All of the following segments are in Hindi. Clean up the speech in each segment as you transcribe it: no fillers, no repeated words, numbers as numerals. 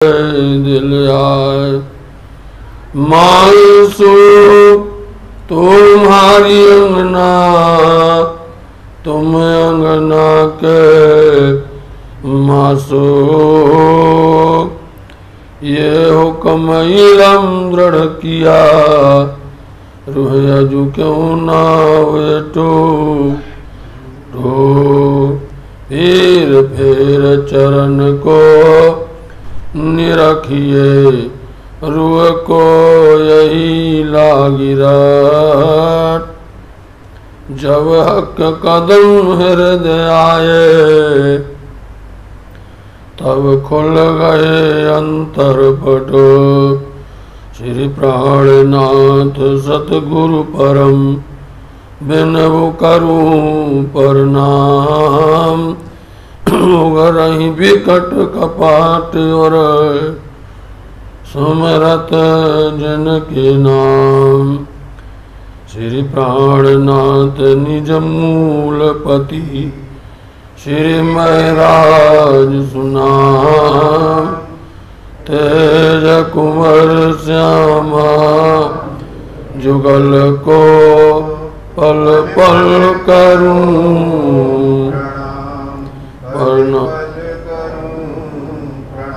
दिल आए मानसू तुम्हारी अंगना, तुम अंगना के मासू। ये हुक्म इलम दृढ़ किया, रूह अजू क्यों ना हुए टू। फिर चरण को निरखिए, रूह को यही लागिरा। जब हक कदम हृदय आए, तब खुल गए अंतर पटो। श्री प्राणनाथ सतगुरु परम, बिनबु करूं प्रणाम। उगरहि विकट कपाट और सुमरत जिनके नाम। श्री प्राणनाथ निज मूलपति, श्री महराज सुनाम। तेज कुंवर श्यामा, जुगल को पल पल करूं प्रणाम।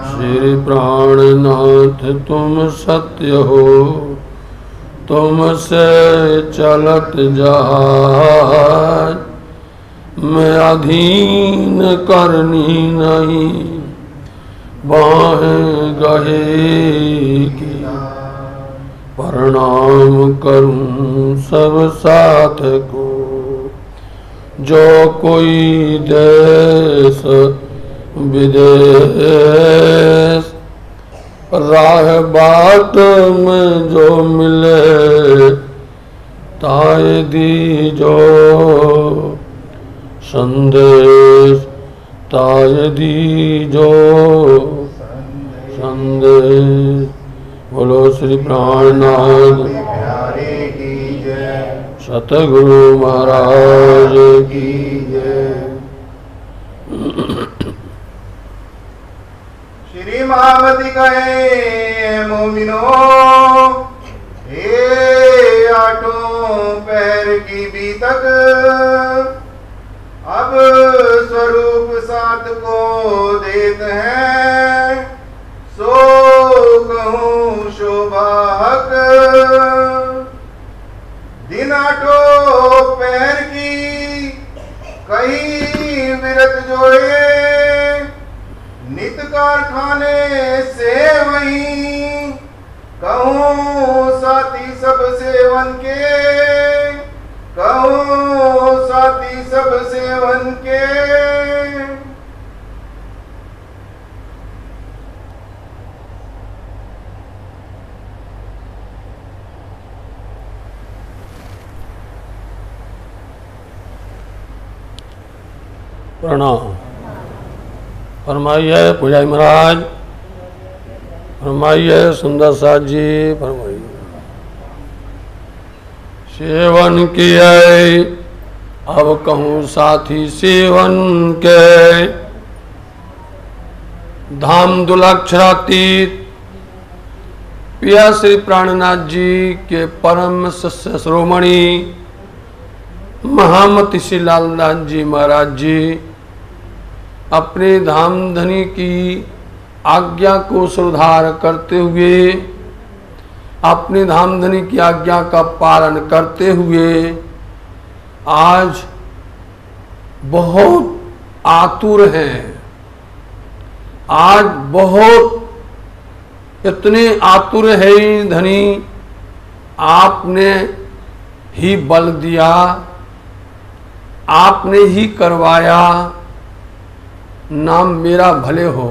श्री प्राणनाथ तुम सत्य हो, तुमसे चलत जहाज। मैं अधीन करनी नहीं, बाहें गहे की। प्रणाम करूं सब साथ को, जो कोई देश विदेश। राह बाट में जो मिले, ताए दीजो संदेश। ताए दीजो संदेश। बोलो श्री प्राणनाथ सतगुरु महाराज की जय। श्री महामति कहे मोमिनो, हे आठों पैर की बीतक। अब स्वरूप सात को देत हैं, सो कहूँ शोभाक। दिन आठों पैर की कहीं विरत जोए, नित कारखाने से वहीं। कहूँ साथी सब सेवन के, कहूँ साथी सब सेवन के। प्रणाम। फरमाइए पुजारी महाराज, फरमाइए सुंदर साथ जी, फरमाइए। सेवन किए अब कहूँ साथी सेवन के। धाम दुलाक्षरातीत पिया श्री प्राणनाथ जी के परम शिष्य श्रोमणी महामति श्री लालदास जी महाराज जी अपने धामधनी की आज्ञा को सुधार करते हुए, अपनी धामधनी की आज्ञा का पालन करते हुए आज बहुत आतुर हैं। आज बहुत इतने आतुर है धनी, आपने ही बल दिया, आपने ही करवाया। नाम मेरा भले हो,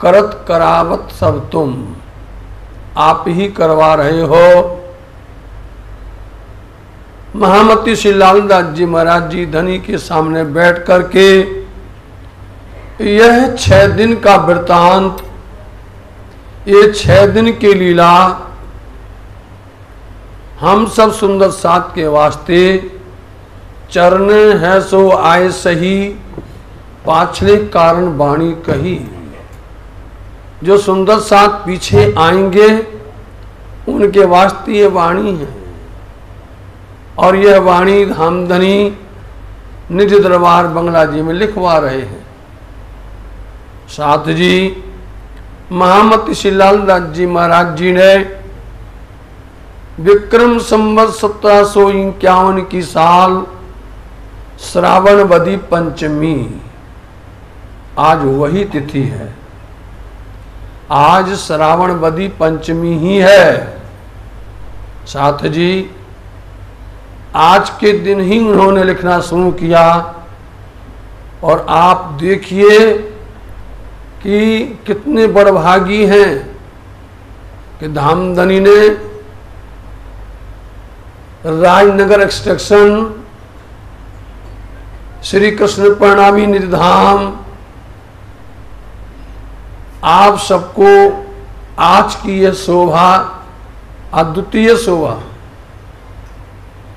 करत करावत सब तुम। आप ही करवा रहे हो। महामति श्री लालदास जी महाराज जी धनी के सामने बैठ करके यह 6 दिन का वृतांत, ये 6 दिन की लीला हम सब सुंदर साथ के वास्ते चरने है सो आए सही, पाछले कारण बाणी कही। जो सुंदर साथ पीछे आएंगे उनके वास्ते ये वाणी है। और यह वाणी धामधनी निज दरबार बंगला जी में लिखवा रहे हैं। साथ जी महामती श्री लालदास जी महाराज जी ने विक्रम संवत 1751 की साल श्रावण बदी पंचमी, आज वही तिथि है। आज श्रावण बदी पंचमी ही है। साथ जी आज के दिन ही उन्होंने लिखना शुरू किया। और आप देखिए कि कितने बड़भागी हैं कि धामधनी ने राजनगर एक्सटेंशन, श्री कृष्ण प्रणामी निधाम, आप सबको आज की यह शोभा, अद्वितीय शोभा,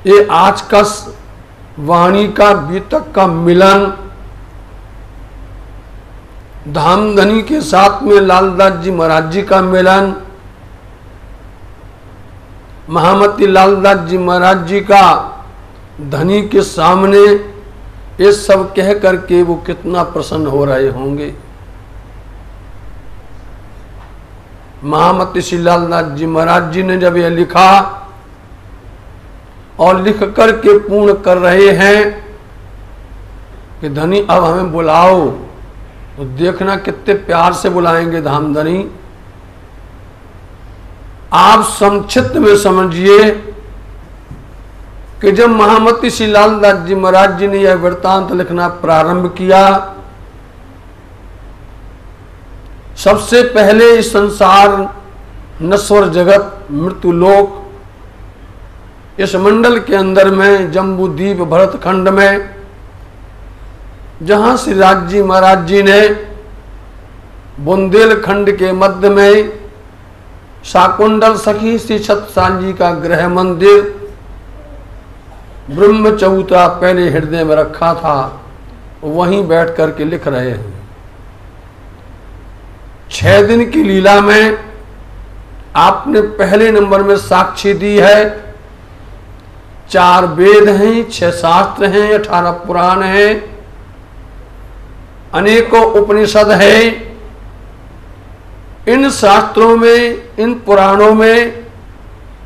ये आज का वाणी का बीतक का मिलन धामधनी के साथ में लालदास जी महाराज जी का मिलन, महामती लालदास जी महाराज जी का धनी के सामने, ये सब कह करके वो कितना प्रसन्न हो रहे होंगे। महामती श्री लालदास जी महाराज जी ने जब यह लिखा और लिख करके पूर्ण कर रहे हैं कि धनी अब हमें बुलाओ, तो देखना कितने प्यार से बुलाएंगे धामधनी। आप संक्षिप्त में समझिए कि जब महामती श्री लालदास जी महाराज जी ने यह वृत्तांत लिखना प्रारंभ किया, सबसे पहले इस संसार नश्वर जगत मृत्युलोक, इस मंडल के अंदर में जम्बूद्वीप भरतखंड में, जहां श्री राज जी महाराज जी ने बुंदेलखंड के मध्य में शाकुंडल सखी श्री छत्रसाल जी का गृह मंदिर ब्रह्म चौथा पहले हृदय में रखा था, वहीं बैठ करके लिख रहे हैं। 6 दिन की लीला में आपने पहले नंबर में साक्षी दी है। 4 वेद हैं, 6 शास्त्र हैं, 18 पुराण हैं, अनेकों उपनिषद हैं। इन शास्त्रों में, इन पुराणों में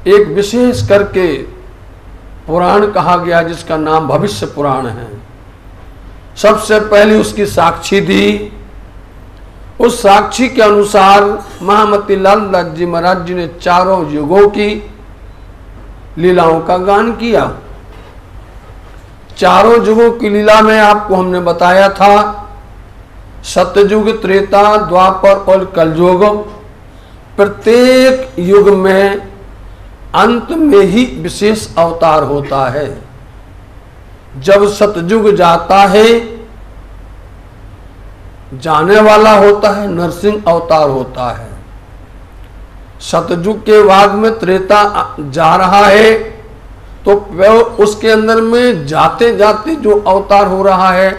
एक विशेष करके पुराण कहा गया जिसका नाम भविष्य पुराण है। सबसे पहले उसकी साक्षी दी। उस साक्षी के अनुसार महामती लालदास जी महाराज जी ने चारों युगों की लीलाओं का गान किया। चारों युगों की लीला में आपको हमने बताया था, सतयुग, त्रेता, द्वापर और कलयुग। प्रत्येक युग में अंत में ही विशेष अवतार होता है। जब सतयुग जाता है, जाने वाला होता है, नरसिंह अवतार होता है। सतयुग के बाद में त्रेता जा रहा है, तो उसके अंदर में जाते जाते जो अवतार हो रहा है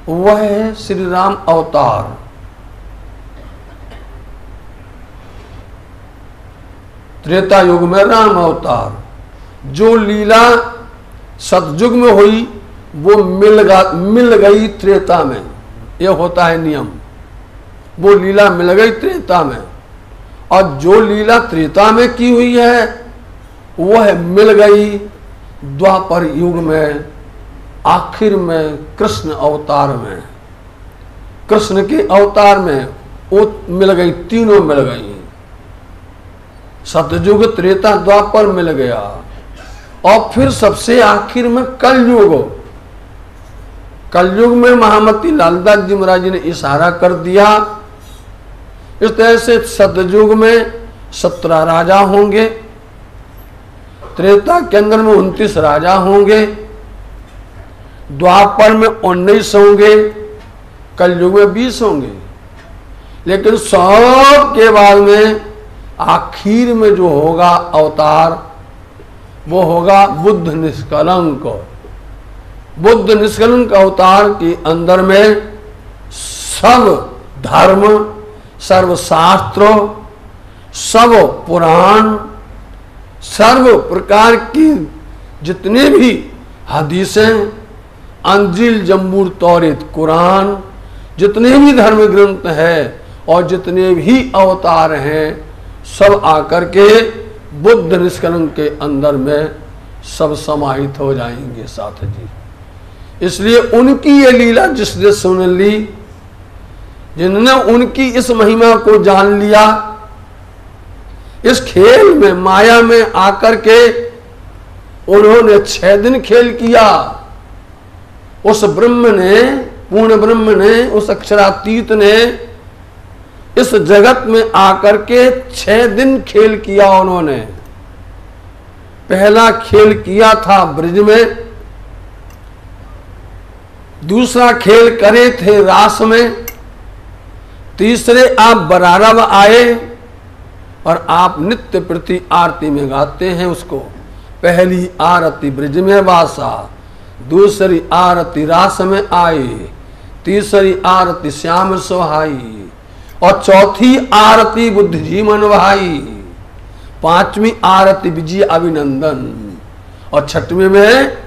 वह है श्री राम अवतार। त्रेता युग में राम अवतार। जो लीला सतयुग में हुई वो मिल गई त्रेता में, यह होता है नियम। वो लीला मिल गई त्रेता में, और जो लीला त्रेता में की हुई है वह मिल गई द्वापर युग में, आखिर में कृष्ण अवतार में। कृष्ण के अवतार में वो मिल गई, तीनों मिल गई। सतयुग, त्रेता, द्वापर मिल गया। और फिर सबसे आखिर में कलयुग। कलयुग में महामती लालदास जी महाराज जी ने इशारा कर दिया। इस तरह से सतयुग में 17 राजा होंगे, त्रेता के अंदर में 29 राजा होंगे, द्वापर में 19 होंगे, कलयुग में 20 होंगे। लेकिन सब के बाद में आखिर में जो होगा अवतार वो होगा बुद्ध निष्कलंक। बुद्ध निष्कलंक अवतार के अंदर में सब धर्म, सर्वशास्त्रों, सब पुराण, सर्व प्रकार की जितने भी हदीसें, अंजील, जम्बूर, तौरेत, कुरान, जितने भी धर्म ग्रंथ हैं और जितने भी अवतार हैं, सब आकर के बुद्ध निष्कलंक के अंदर में सब समाहित हो जाएंगे साथ जी। इसलिए उनकी ये लीला जिसने सुन ली, जिन्होंने उनकी इस महिमा को जान लिया, इस खेल में, माया में आकर के उन्होंने 6 दिन खेल किया। उस ब्रह्म ने, पूर्ण ब्रह्म ने, उस अक्षरातीत ने इस जगत में आकर के 6 दिन खेल किया उन्होंने। पहला खेल किया था ब्रज में, दूसरा खेल करे थे रास में, तीसरे आप बरारव आए और आप नित्य प्रति आरती में गाते हैं उसको। पहली आरती ब्रज में वासा, दूसरी आरती रास में आई, तीसरी आरती श्याम सुहाई और चौथी आरती बुद्ध जी मन भाई, 5वीं आरती विजय अभिनंदन और 6वीं में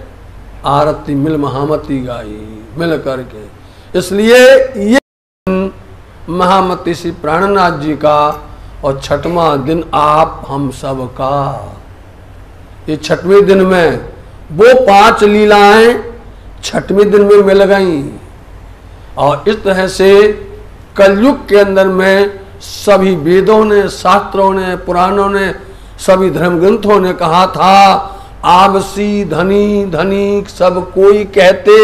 आरती मिल महामती गाई मिल करके। इसलिए ये महामती श्री प्राणनाथ जी का और 6वां दिन आप हम सब का। ये 6वें दिन में वो 5 लीलाएं 6वें दिन में मिल गई। और इस तरह से कलयुग के अंदर में सभी वेदों ने, शास्त्रों ने, पुराणों ने, सभी धर्म ग्रंथों ने कहा था, आवसी धनी धनिक सब कोई कहते,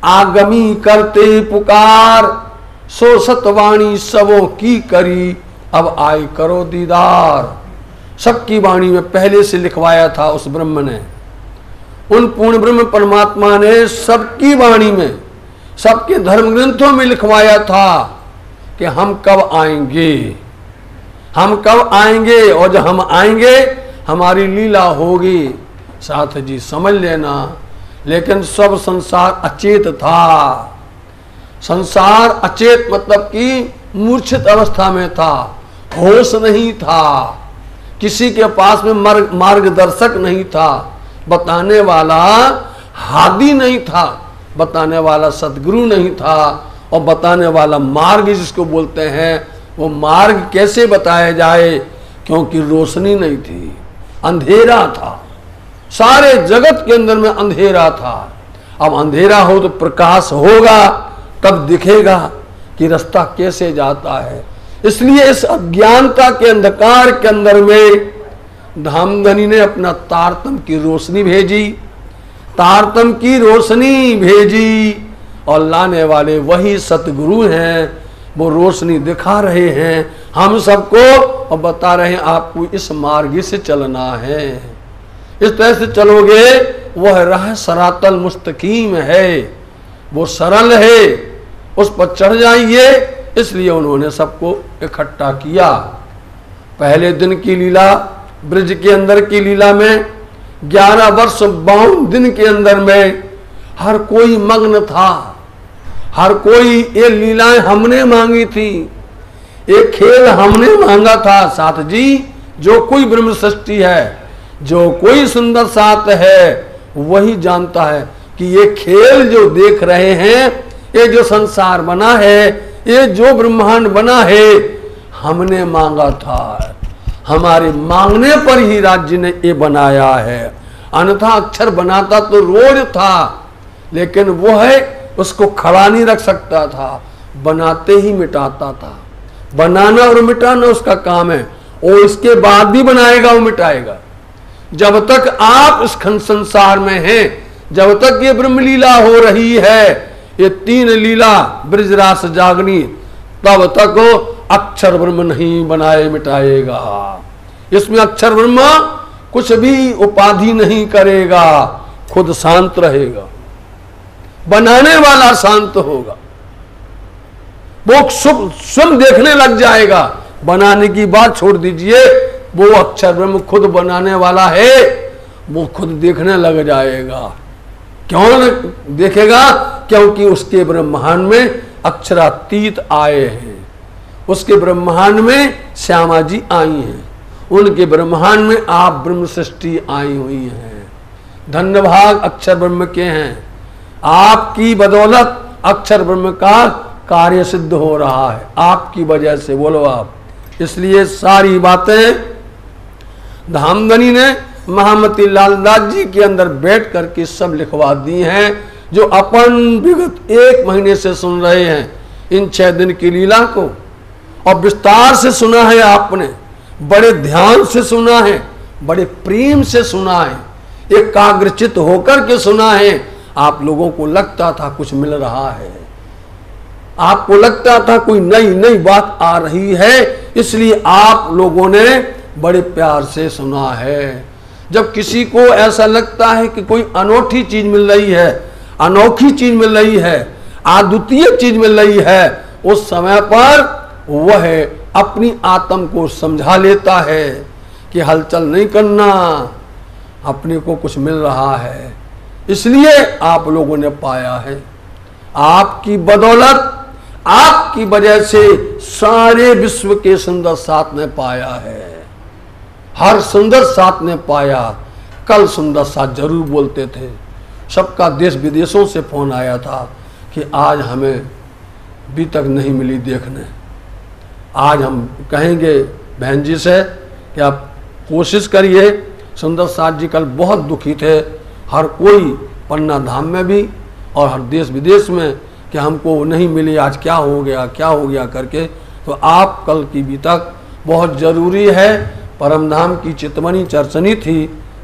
आगमी करते पुकार, सो सतवाणी सबों की करी, अब आए करो दीदार। सबकी वाणी में पहले से लिखवाया था उस ब्रह्म ने, उन पूर्ण ब्रह्म परमात्मा ने सबकी वाणी में, सबके धर्म ग्रंथों में लिखवाया था कि हम कब आएंगे, हम कब आएंगे, और जब हम आएंगे हमारी लीला होगी। साथ जी समझ लेना, लेकिन सब संसार अचेत था। संसार अचेत मतलब कि मूर्छित अवस्था में था, होश नहीं था, किसी के पास में मार्गदर्शक नहीं था, बताने वाला हादी नहीं था, बताने वाला सदगुरु नहीं था, और बताने वाला मार्ग जिसको बोलते हैं वो मार्ग कैसे बताया जाए, क्योंकि रोशनी नहीं थी, अंधेरा था, सारे जगत के अंदर में अंधेरा था। अब अंधेरा हो तो प्रकाश होगा, तब दिखेगा कि रास्ता कैसे जाता है। इसलिए इस अज्ञानता के अंधकार के अंदर में धामधनी ने अपना तारतम की रोशनी भेजी, तारतम की रोशनी भेजी, और लाने वाले वही सतगुरु हैं। वो रोशनी दिखा रहे हैं हम सबको और बता रहे हैं आपको इस मार्ग से चलना है, इस तरह से चलोगे वह राह सरातल मुस्तकीम है, वो सरल है, उस पर चढ़ जाइए। इसलिए उन्होंने सबको इकट्ठा किया। पहले दिन की लीला, ब्रज के अंदर की लीला में 11 वर्ष 52 दिन के अंदर में हर कोई मग्न था, हर कोई ये लीलाएं हमने मांगी थी, एक खेल हमने मांगा था। साथ जी जो कोई ब्रह्म सृष्टि है, जो कोई सुंदर साथ है, वही जानता है कि ये खेल जो देख रहे हैं, ये जो संसार बना है, ये जो ब्रह्मांड बना है, हमने मांगा था। हमारे मांगने पर ही राज्य ने ये बनाया है, अन्यथा अक्षर बनाता तो रोज था, लेकिन वो है उसको खड़ा नहीं रख सकता था, बनाते ही मिटाता था। बनाना और मिटाना उसका काम है, और इसके बाद भी बनाएगा और मिटाएगा। जब तक आप इस खंड संसार में हैं, जब तक ये ब्रह्म लीला हो रही है, ये 3 लीला ब्रजरास जागनी, तब तक वो अक्षर ब्रह्म नहीं बनाए मिटाएगा। इसमें अक्षर ब्रह्म कुछ भी उपाधि नहीं करेगा, खुद शांत रहेगा, बनाने वाला शांत होगा, वो स्वयं देखने लग जाएगा। बनाने की बात छोड़ दीजिए, वो अक्षर ब्रह्म खुद बनाने वाला है, वो खुद देखने लग जाएगा। क्यों देखेगा? क्योंकि उसके ब्रह्मांड में अक्षरातीत आए हैं, उसके ब्रह्मांड में श्यामा जी आई हैं, उनके ब्रह्मांड में आप ब्रह्म सृष्टि आई हुई हैं। धन्य भाग अक्षर ब्रह्म के हैं, आपकी बदौलत अक्षर ब्रह्म का कार्य सिद्ध हो रहा है, आपकी वजह से। बोलो आप। इसलिए सारी बातें धामधनी ने महामती लालदास जी के अंदर बैठ करके सब लिखवा दी हैं, जो अपन विगत 1 महीने से सुन रहे हैं इन 6 दिन की लीला को। और विस्तार से सुना है आपने, बड़े ध्यान से सुना है, बड़े प्रेम से सुना है, एकाग्रचित होकर के सुना है। आप लोगों को लगता था कुछ मिल रहा है, आपको लगता था कोई नई नई बात आ रही है, इसलिए आप लोगों ने बड़े प्यार से सुना है। जब किसी को ऐसा लगता है कि कोई अनोखी चीज मिल रही है, अनोखी चीज मिल रही है, अद्वितीय चीज मिल रही है, उस समय पर वह अपनी आत्म को समझा लेता है कि हलचल नहीं करना, अपने को कुछ मिल रहा है। इसलिए आप लोगों ने पाया है, आपकी बदौलत, आपकी वजह से सारे विश्व के सुंदर साथ ने पाया है, हर सुंदर साथ ने पाया। कल सुंदर साथ जरूर बोलते थे, सबका देश विदेशों से फोन आया था कि आज हमें अभी तक नहीं मिली देखने। आज हम कहेंगे बहन जी से कि आप कोशिश करिए। सुंदर साथ जी कल बहुत दुखी थे, हर कोई पन्ना धाम में भी और हर देश विदेश में, कि हमको नहीं मिली, आज क्या हो गया करके। तो आप कल की भी तक बहुत ज़रूरी है, परम धाम की चितमनी चर्चनी थी,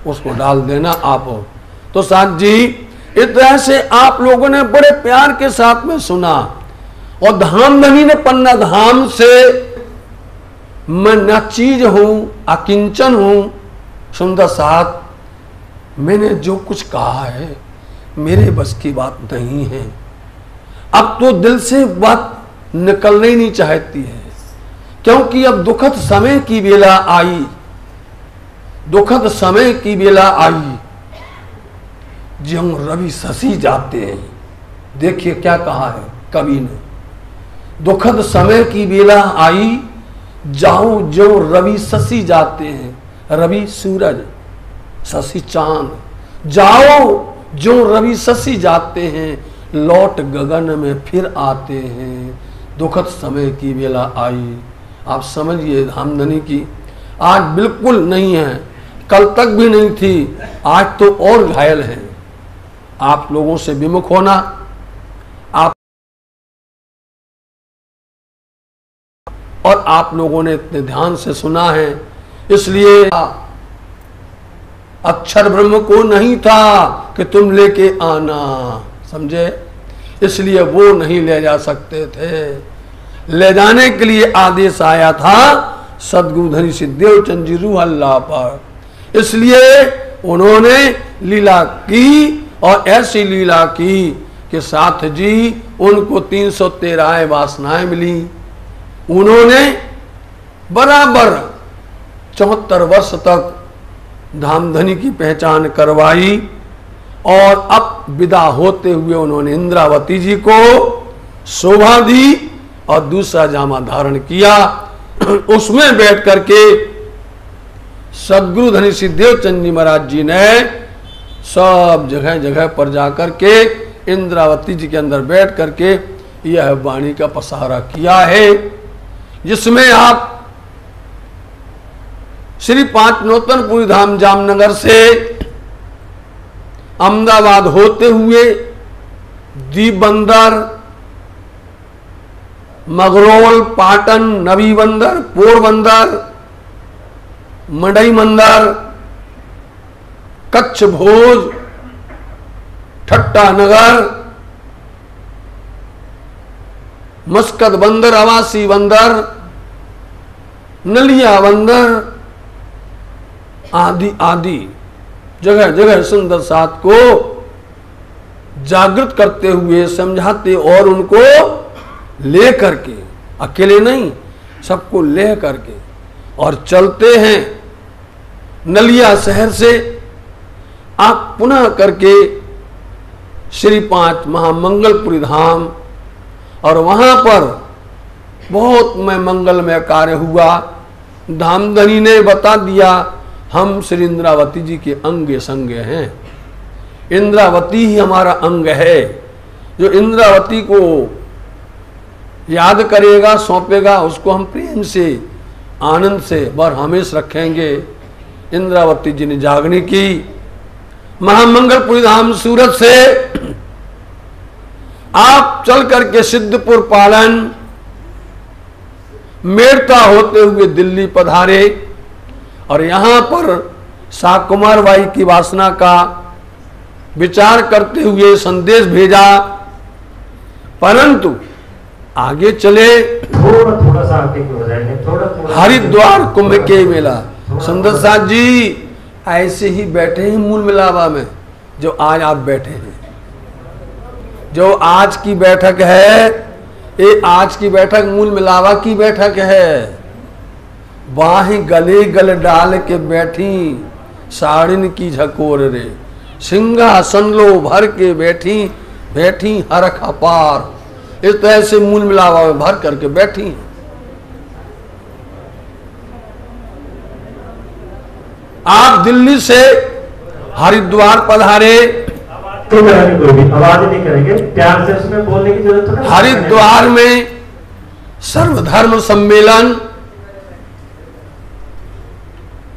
उसको डाल देना आप। तो साथ जी इस तरह से आप लोगों ने बड़े प्यार के साथ में सुना। और धामधनी ने पन्ना धाम से, मैं न चीज हूं, अकिंचन हूं, सुंदर साथ मैंने जो कुछ कहा है मेरे बस की बात नहीं है। अब तो दिल से बात निकलने ही नहीं चाहती है, क्योंकि अब दुखद समय की बेला आई, दुखद समय की बेला आई। ज्यों रवि शशि जाते हैं, देखिए क्या कहा है कवि ने, दुखद समय की बेला आई, जाओ जो रवि शशि जाते हैं। रवि सूरज, शशि चांद, जाओ जो रवि शशि जाते हैं, लौट गगन में फिर आते हैं। दुखद समय की बेला आई। आप समझिए धामधनी की आज बिल्कुल नहीं है, कल तक भी नहीं थी, आज तो और घायल है। आप लोगों से विमुख होना, आप और आप लोगों ने इतने ध्यान से सुना है, इसलिए अक्षर ब्रह्म को नहीं था कि तुम लेके आना, समझे? इसलिए वो नहीं ले जा सकते थे। ले जाने के लिए आदेश आया था सद्गुरु धनी सिद्धेव चंद जी रूह अल्लाह पर। इसलिए उन्होंने लीला की, और ऐसी लीला की कि साथ जी उनको 313 वासनाएं मिली। उन्होंने बराबर 74 वर्ष तक धामधनी की पहचान करवाई, और अब विदा होते हुए उन्होंने इंद्रावती जी को शोभा दी और दूसरा जामा धारण किया। उसमें बैठ करके सद्गुरु धनी सिद्धेव चंद जी महाराज जी ने सब जगह जगह पर जाकर के इंद्रावती जी के अंदर बैठ करके यह वाणी का पसारा किया है, जिसमें आप श्री पांचनोतनपुरी धाम जामनगर से अहमदाबाद होते हुए दीप बंदर, मगरौल, पाटन, नवी बंदर, पोरबंदर, मडई मंदर, कच्छ भोज, ठट्टा नगर, मस्कत बंदर, आवासी बंदर, नलिया बंदर आदि आदि जगह जगह सुंदर साथ को जागृत करते हुए समझाते, और उनको ले करके, अकेले नहीं, सबको ले करके और चलते हैं नलिया शहर से। आप पुनः करके श्री 5 महामंगलपुरी धाम, और वहां पर बहुत में मंगलमय कार्य हुआ। धामधनी ने बता दिया हम श्री इंद्रावती जी के अंगे संगे हैं, इंद्रावती ही हमारा अंग है। जो इंद्रावती को याद करेगा, सौंपेगा, उसको हम प्रेम से, आनंद से बर हमेश रखेंगे। इंद्रावती जी ने जागने की। महामंगलपुरी धाम सूरत से आप चल करके सिद्धपुर पालन मेड़ता होते हुए दिल्ली पधारे और यहां पर शाकुमार बाई की वासना का विचार करते हुए संदेश भेजा। परंतु आगे चले, थोड़ा सा आगे हो जाएंगे, थोड़ा हरिद्वार कुंभ के मेला। सुंदर साथ जी ऐसे ही बैठे हैं मूल मिलावा में, जो आज आप बैठे हैं। जो आज की बैठक है, ये आज की बैठक मूल मिलावा की बैठक है। बाहें गले गल डाल के बैठी साड़िन की झकोर रे, सिंहासन लो भर के बैठी बैठी हरख अपार। इस तरह से मूल मिलावा में भर करके बैठी। आप दिल्ली से हरिद्वार पधारे। कोई भी आवाज नहीं करेंगे, प्यार से उसमें बोलने की जरूरत है। हरिद्वार में सर्वधर्म सम्मेलन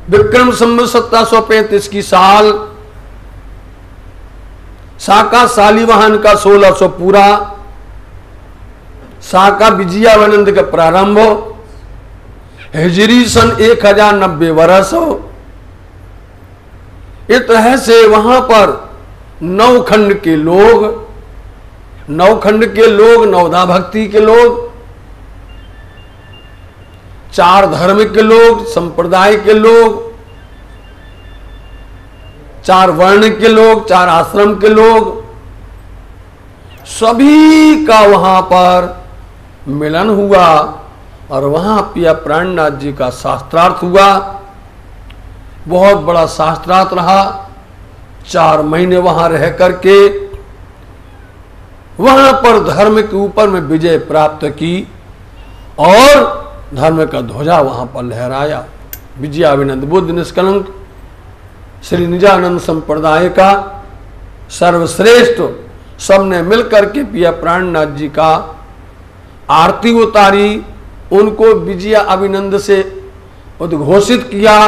विक्रम संवत 1735 की साल, साका शालिवाहन का 1600 पूरा, साका विजयानंद का प्रारंभ, हिजरी सन 1090 वर्ष। इस तरह से वहां पर नवखंड के लोग, नवदा भक्ति के लोग, चार धर्म के लोग, संप्रदाय के लोग, चार वर्ण के लोग, चार आश्रम के लोग, सभी का वहां पर मिलन हुआ और वहां पिया प्राणनाथ जी का शास्त्रार्थ हुआ। बहुत बड़ा शास्त्रार्थ रहा। 4 महीने वहां रह करके वहां पर धर्म के ऊपर में विजय प्राप्त की और धर्म का ध्वजा वहां पर लहराया। विजयाविनंद बुद्ध निष्कलंक श्री निजानंद संप्रदाय का सर्वश्रेष्ठ सबने मिलकर के पिया प्राणनाथ जी का आरती उतारी, उनको विजया अभिनंद से उद्घोषित किया।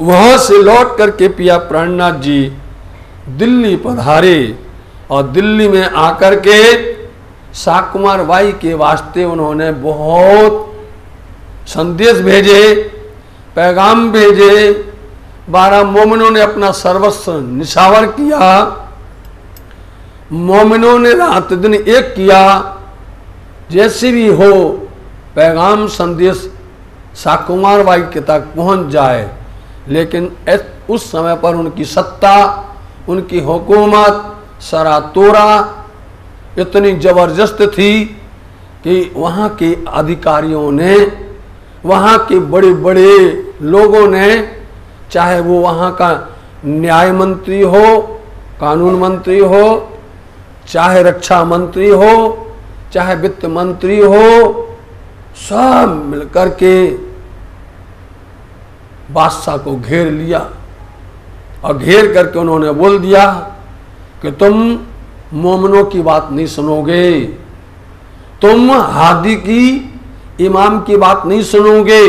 वहां से लौट करके पिया प्राणनाथ जी दिल्ली पधारे और दिल्ली में आकर के शाकुमार बाई के वास्ते उन्होंने बहुत संदेश भेजे, पैगाम भेजे। 12 मोमिनों ने अपना सर्वस्व निछावर किया। मोमिनों ने रात दिन एक किया। जैसे भी हो पैगाम संदेश शाकुमार बाई के तक पहुंच जाए। लेकिन उस समय पर उनकी सत्ता, उनकी हुकूमत सरातोरा इतनी जबरदस्त थी कि वहाँ के अधिकारियों ने, वहाँ के बड़े बड़े लोगों ने, चाहे वो वहाँ का न्याय मंत्री हो, कानून मंत्री हो, चाहे रक्षा मंत्री हो, चाहे वित्त मंत्री हो, सब मिलकर के बादशाह को घेर लिया और घेर करके उन्होंने बोल दिया कि तुम मोमिनों की बात नहीं सुनोगे, तुम हादी की इमाम की बात नहीं सुनोगे,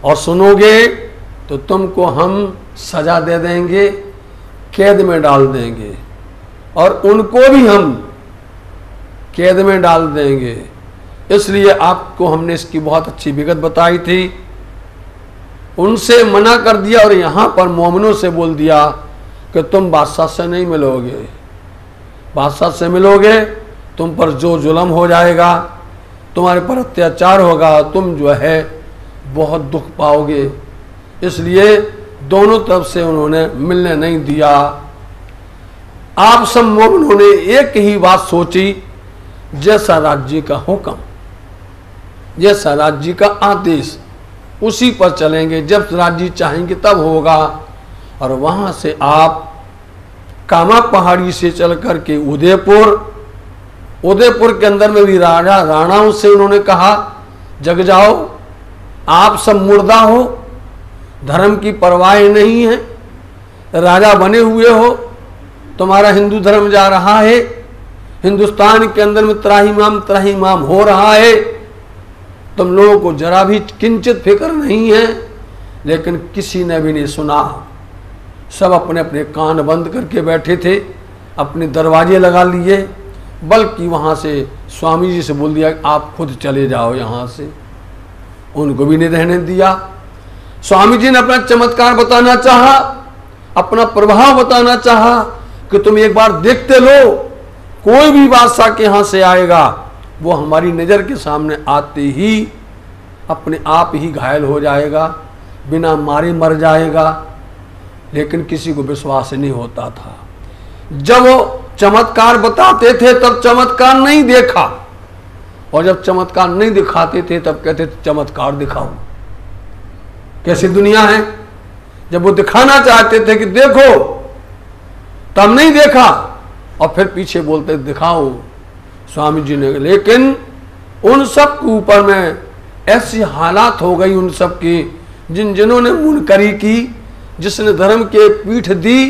और सुनोगे तो तुमको हम सजा दे देंगे, कैद में डाल देंगे, और उनको भी हम कैद में डाल देंगे। इसलिए आपको हमने इसकी बहुत अच्छी विगत बताई थी। उनसे मना कर दिया और यहाँ पर मोमिनों से बोल दिया कि तुम बादशाह से नहीं मिलोगे, बादशाह से मिलोगे तुम पर जो जुल्म हो जाएगा, तुम्हारे पर अत्याचार होगा, तुम जो है बहुत दुख पाओगे। इसलिए दोनों तरफ से उन्होंने मिलने नहीं दिया। आप सब मोमिनों ने एक ही बात सोची, जैसा राज्य का हुक्म, जैसा राज्य का आदेश, उसी पर चलेंगे। जब राज्य चाहेंगे तब होगा। और वहां से आप कामा पहाड़ी से चल करके उदयपुर उदयपुर के अंदर में भी राजा राणाओं से उन्होंने कहा, जग जाओ, आप सब मुर्दा हो, धर्म की परवाह नहीं है, राजा बने हुए हो, तुम्हारा हिंदू धर्म जा रहा है, हिंदुस्तान के अंदर में त्राहिमाम हो रहा है, तुम लोगों को जरा भी किंचित फिक्र नहीं है। लेकिन किसी ने भी नहीं सुना, सब अपने अपने कान बंद करके बैठे थे, अपने दरवाजे लगा लिए, बल्कि वहाँ से स्वामी जी से बोल दिया आप खुद चले जाओ यहाँ से, उनको भी नहीं रहने दिया। स्वामी जी ने अपना चमत्कार बताना चाहा, अपना प्रभाव बताना चाहा कि तुम एक बार देखते लो, कोई भी बादशाह के यहाँ से आएगा वो हमारी नज़र के सामने आते ही अपने आप ही घायल हो जाएगा, बिना मारे मर जाएगा। लेकिन किसी को विश्वास नहीं होता था। जब वो चमत्कार बताते थे तब चमत्कार नहीं देखा, और जब चमत्कार नहीं दिखाते थे तब कहते थे चमत्कार दिखाओ। कैसी दुनिया है, जब वो दिखाना चाहते थे कि देखो तब नहीं देखा, और फिर पीछे बोलते दिखाओ स्वामी जी ने। लेकिन उन सब के ऊपर में ऐसी हालात हो गई उन सब की, जिन्होंने मुनकरी की, जिसने धर्म के पीठ दी,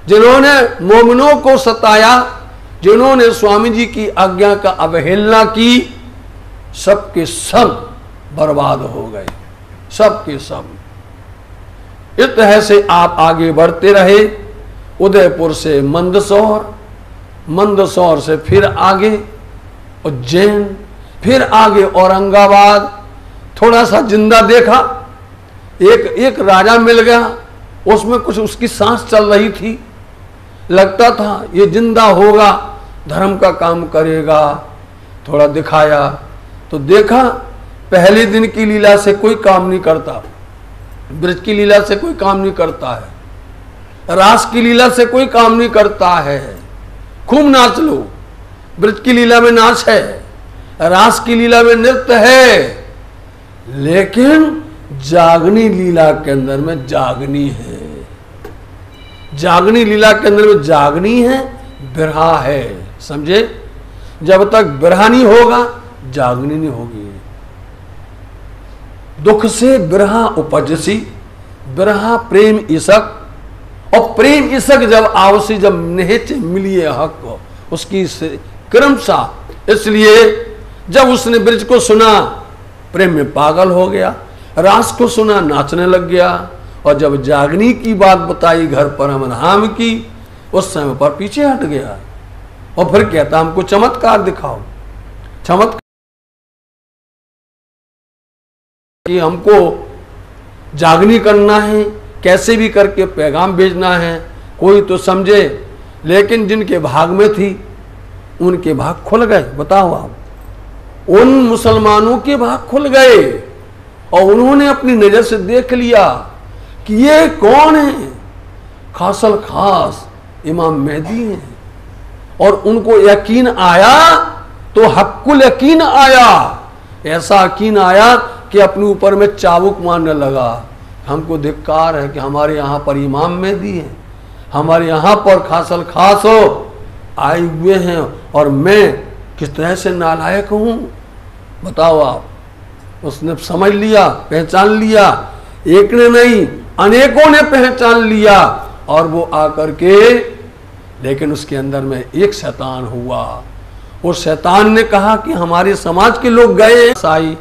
जिन्होंने मोमिनों को सताया, जिन्होंने स्वामी जी की आज्ञा का अवहेलना की, सबके सब बर्बाद हो गए, सबके सब। इस तरह से आप आगे बढ़ते रहे, उदयपुर से मंदसौर, मंदसौर से फिर आगे उज्जैन, फिर आगे औरंगाबाद। थोड़ा सा जिंदा देखा, एक राजा मिल गया, उसमें कुछ उसकी सांस चल रही थी, लगता था ये जिंदा होगा, धर्म का काम करेगा। थोड़ा दिखाया तो देखा पहले दिन की लीला से कोई काम नहीं करता, ब्रज की लीला से कोई काम नहीं करता है, रास की लीला से कोई काम नहीं करता है। खूब नाच लो, ब्रज की लीला में नाच है, रास की लीला में नृत्य है, लेकिन जागनी लीला के अंदर में जागनी है, जागनी लीला के अंदर में जागनी है, बिरहा है। समझे, जब तक बिरहा नहीं होगा जागनी नहीं होगी। दुख से बिरहा उपजसी, बिरहा प्रेम इसक, और प्रेम इसक जब आवसी, जब निहित मिलिए हक उसकी क्रमशः। इसलिए जब उसने ब्रज को सुना प्रेम में पागल हो गया, रास को सुना नाचने लग गया, और जब जागनी की बात बताई घर पर हम राम की, उस समय पर पीछे हट गया, और फिर कहता हमको चमत्कार दिखाओ, चमत्कार कि हमको जागनी करना है, कैसे भी करके पैगाम भेजना है, कोई तो समझे। लेकिन जिनके भाग में थी उनके भाग खुल गए। बताओ आप, उन मुसलमानों के भाग खुल गए, और उन्होंने अपनी नजर से देख लिया कि ये कौन है, खासल खास इमाम मेहदी हैं। और उनको यकीन आया तो हक्कुल यकीन आया, ऐसा यकीन आया कि अपने ऊपर में चाबुक मारने लगा। हमको धिक्कार है कि हमारे यहाँ पर इमाम मेहदी है, हमारे यहाँ पर खासल खास हो आए हुए हैं, और मैं किस तरह से नालायक हूँ। बताओ आप, उसने समझ लिया, पहचान लिया, एक ने नहीं अनेकों ने पहचान लिया, और वो आकर के, लेकिन उसके अंदर में एक शैतान हुआ। उस शैतान ने कहा कि हमारे समाज के लोग गए साई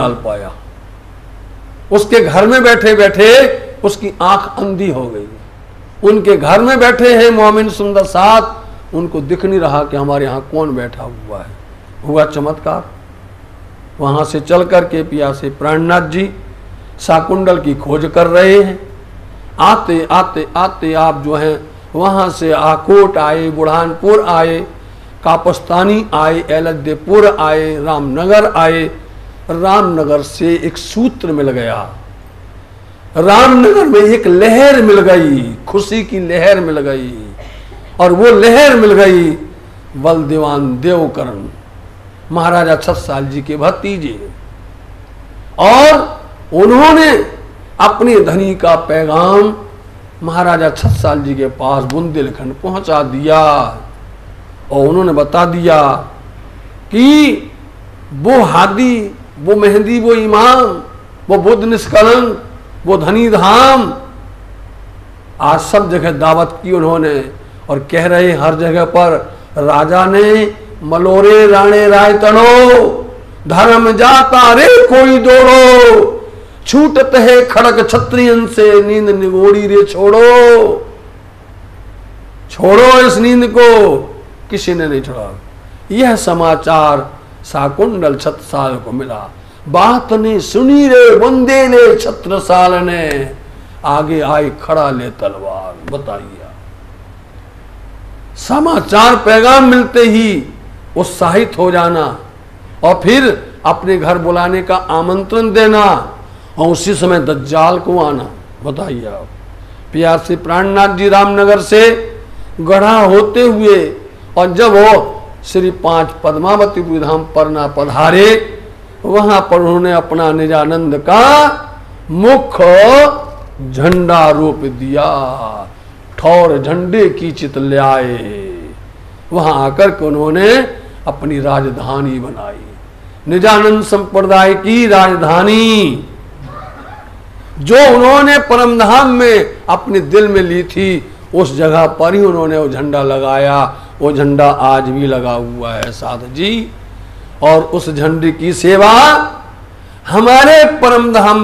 डाल पाया, उसके घर में बैठे बैठे उसकी आंख अंधी हो गई। उनके घर में बैठे हैं मोमिन सुंदर साथ, उनको दिख नहीं रहा कि हमारे यहाँ कौन बैठा हुआ है। हुआ चमत्कार। वहाँ से चल कर के पिया से प्राणनाथ जी शाकुंडल की खोज कर रहे हैं। आते आते आते आप जो हैं वहाँ से आकोट आए, बुढ़ानपुर आए, कापस्तानी आए, एलद्देपुर आए, रामनगर आए। रामनगर से एक सूत्र मिल गया, रामनगर में एक लहर मिल गई, खुशी की लहर मिल गई, और वो लहर मिल गई बलदेवान देवकरण महाराजा छत्रसाल जी के भतीजे। और उन्होंने अपने धनी का पैगाम महाराजा छत्रसाल जी के पास बुंदेलखंड पहुंचा दिया। और उन्होंने बता दिया कि वो हादी, वो मेहंदी, वो इमाम, वो बुद्ध निष्कलंक, वो धनी धाम, आज सब जगह दावत की उन्होंने। और कह रहे हर जगह पर राजा ने मलोरे राणे राय तड़ो, धर्म जाता रे कोई दौड़ो, छूटत है खड़क क्षत्रियन से, नींद निगोड़ी रे छोड़ो। छोड़ो इस नींद को, किसी ने नहीं छोड़ा। यह समाचार शाकुंडल छत्रसाल को मिला। बात ने सुनी रे बंदे ने छत्रसाल ने, आगे आए खड़ा ले तलवार। बताइए, समाचार पैगाम मिलते ही उत्साहित हो जाना और फिर अपने घर बुलाने का आमंत्रण देना और उसी समय दज्जाल को आना। बताइए आप। प्यार से प्राणनाथ जी रामनगर से गढ़ा होते हुए और जब वो श्री 5 पद्मावती धाम पर ना पधारे, वहां पर उन्होंने अपना निजानंद का मुख्य झंडा रोप दिया। ठौर झंडे की चित ले आए। वहां आकर के उन्होंने अपनी राजधानी बनाई, निजानंद संप्रदाय की राजधानी, जो उन्होंने परमधाम में अपने दिल में ली थी, उस जगह पर ही उन्होंने वो झंडा लगाया। वो झंडा आज भी लगा हुआ है साध जी। और उस झंडे की सेवा हमारे परमधाम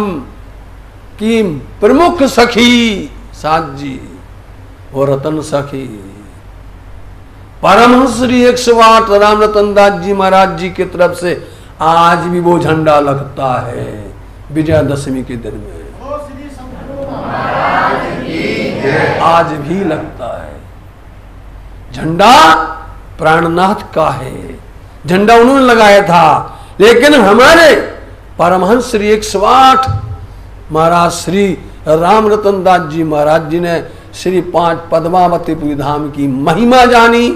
की प्रमुख सखी साध जी, वो रतन सखी परमहंस श्री 108 राम रतन दास जी महाराज जी की तरफ से आज भी वो झंडा लगता है विजयादशमी के दिन में। आज भी लगता है। झंडा प्राणनाथ का है, झंडा उन्होंने लगाया था। लेकिन हमारे परमहंस श्री 108 महाराज श्री राम रतन दास जी महाराज जी ने श्री 5 पद्मावती धाम की महिमा जानी,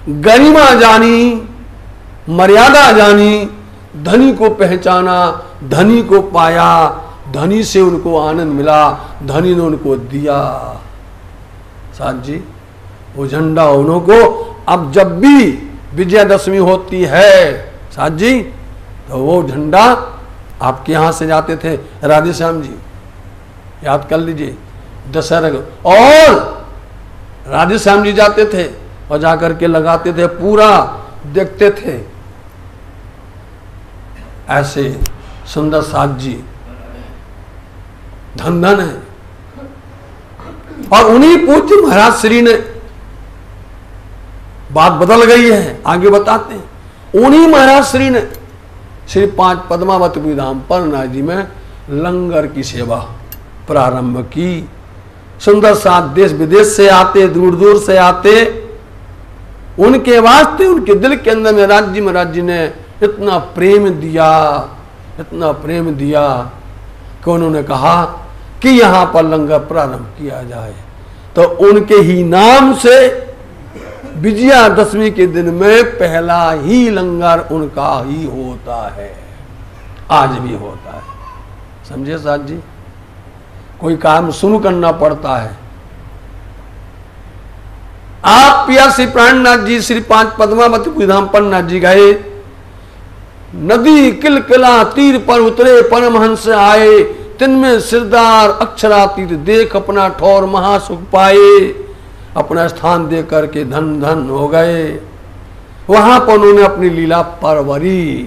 गरिमा जानी, मर्यादा जानी, धनी को पहचाना, धनी को पाया, धनी से उनको आनंद मिला, धनी ने उनको दिया। साथ जी वो झंडा उनको अब जब भी विजयादशमी होती है साथ जी, तो वो झंडा आपके यहां से जाते थे राधे श्याम जी, याद कर लीजिए, दशहरा और राधे श्याम जी जाते थे और जाकर के लगाते थे, पूरा देखते थे। ऐसे सुंदर साथ जी धन धन है। और उन्हीं पूज्य महाराज श्री ने, बात बदल गई है आगे बताते हैं, उन्हीं महाराज श्री ने श्री 5 पद्मावती धाम परनाथ जी में लंगर की सेवा प्रारंभ की। सुंदर साथ देश विदेश से आते, दूर दूर से आते, उनके वास्ते उनके दिल के अंदर में राज्य महाराज जी ने इतना प्रेम दिया, इतना प्रेम दिया कि उन्होंने कहा कि यहां पर लंगर प्रारंभ किया जाए। तो उनके ही नाम से विजयादशमी के दिन में पहला ही लंगर उनका ही होता है, आज भी होता है। समझे साथ जी, कोई काम शुरू करना पड़ता है। आप पिया श्री प्राणनाथ जी श्री 5 पद्मावती धाम परनाथ जी गए, नदी किलकिला तीर पर उतरे, परमहंस आए, तिनमें सिरदार अक्षरातीत देख अपना ठौर महासुख पाए, अपना स्थान दे करके धन धन हो गए। वहां पर उन्होंने अपनी लीला परवरी,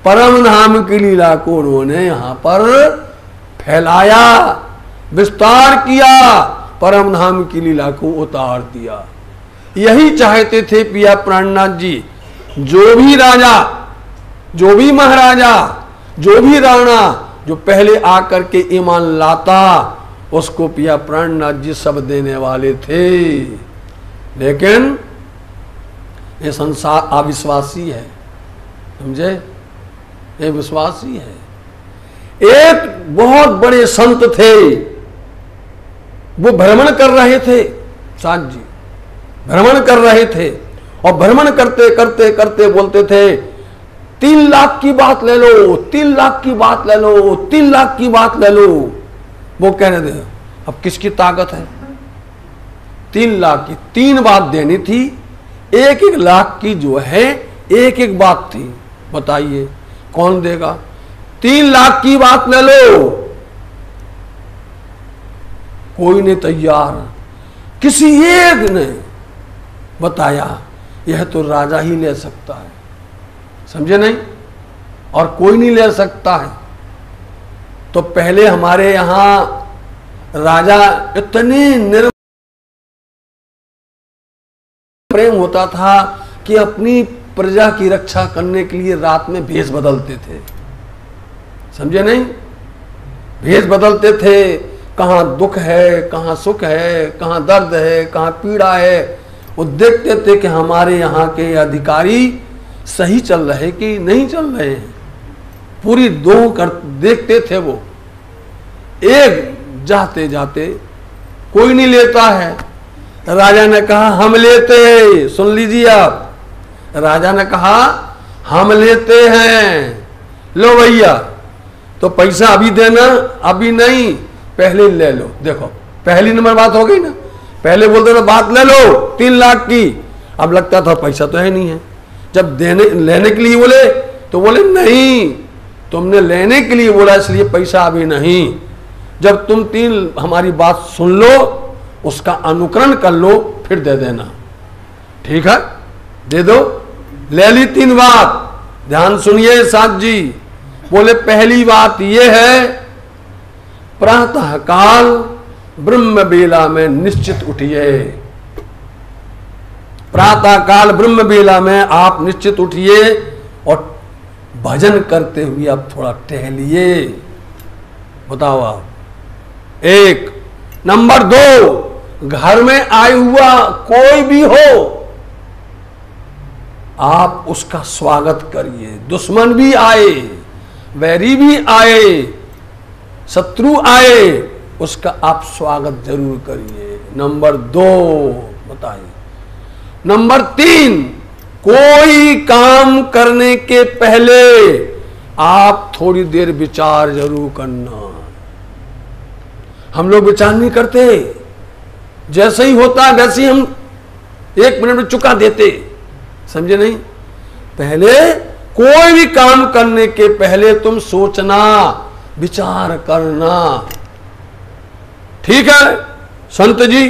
परम धाम की लीला को उन्होंने यहां पर फैलाया, विस्तार किया, परम धाम की लीला को उतार दिया। यही चाहते थे पिया प्राणनाथ जी। जो भी राजा, जो भी महाराजा, जो भी राणा जो पहले आकर के ईमान लाता, उसको पिया प्राणनाथ जी सब देने वाले थे। लेकिन ये संसार अविश्वासी है, समझे, ये विश्वासी है। एक बहुत बड़े संत थे, वो भ्रमण कर रहे थे, साथ जी भ्रमण कर रहे थे, और भ्रमण करते करते करते बोलते थे 3 लाख की बात ले लो, 3 लाख की बात ले लो, 3 लाख की बात ले लो। वो कह रहे थे अब किसकी ताकत है, 3 लाख की 3 बात देनी थी, एक एक लाख की जो है एक एक बात थी। बताइए कौन देगा? 3 लाख की बात ले लो, कोई नहीं तैयार। किसी एक ने बताया यह तो राजा ही ले सकता है, समझे नहीं, और कोई नहीं ले सकता है। तो पहले हमारे यहां राजा इतने प्रेम होता था कि अपनी प्रजा की रक्षा करने के लिए रात में भेष बदलते थे, समझे नहीं, भेष बदलते थे। कहां दुख है, कहां सुख है, कहां दर्द है, कहां पीड़ा है, वो देखते थे कि हमारे यहाँ के अधिकारी सही चल रहे कि नहीं चल रहे हैं। पूरी दो कर देखते थे वो। एक जाते जाते कोई नहीं लेता है। राजा ने कहा हम लेते हैं, सुन लीजिए आप। राजा ने कहा हम लेते हैं, लो भैया, तो पैसा अभी देना, अभी नहीं, पहले ले लो। देखो पहली नंबर बात हो गई ना, पहले बोलते थे बात ले लो 3 लाख की, अब लगता था पैसा तो है नहीं है। जब लेने के लिए बोले तो बोले नहीं, तुमने लेने के लिए बोला इसलिए पैसा अभी नहीं। जब तुम 3 हमारी बात सुन लो, उसका अनुकरण कर लो, फिर दे देना। ठीक है, दे दो। ले ली 3 बात। ध्यान सुनिए साथ जी। बोले पहली बात यह है, प्रातः काल ब्रह्म बेला में निश्चित उठिए। प्रातः काल ब्रह्म बेला में आप निश्चित उठिए और भजन करते हुए आप थोड़ा टहलिए। बताओ आप। 1 नंबर 2, घर में आया हुआ कोई भी हो, आप उसका स्वागत करिए। दुश्मन भी आए, वैरी भी आए, शत्रु आए, उसका आप स्वागत जरूर करिए। नंबर 2 बताइए। नंबर 3, कोई काम करने के पहले आप थोड़ी देर विचार जरूर करना। हम लोग विचार नहीं करते, जैसे ही होता है वैसे ही हम 1 मिनट में चुका देते, समझे नहीं। पहले कोई भी काम करने के पहले तुम सोचना, विचार करना। ठीक है संत जी,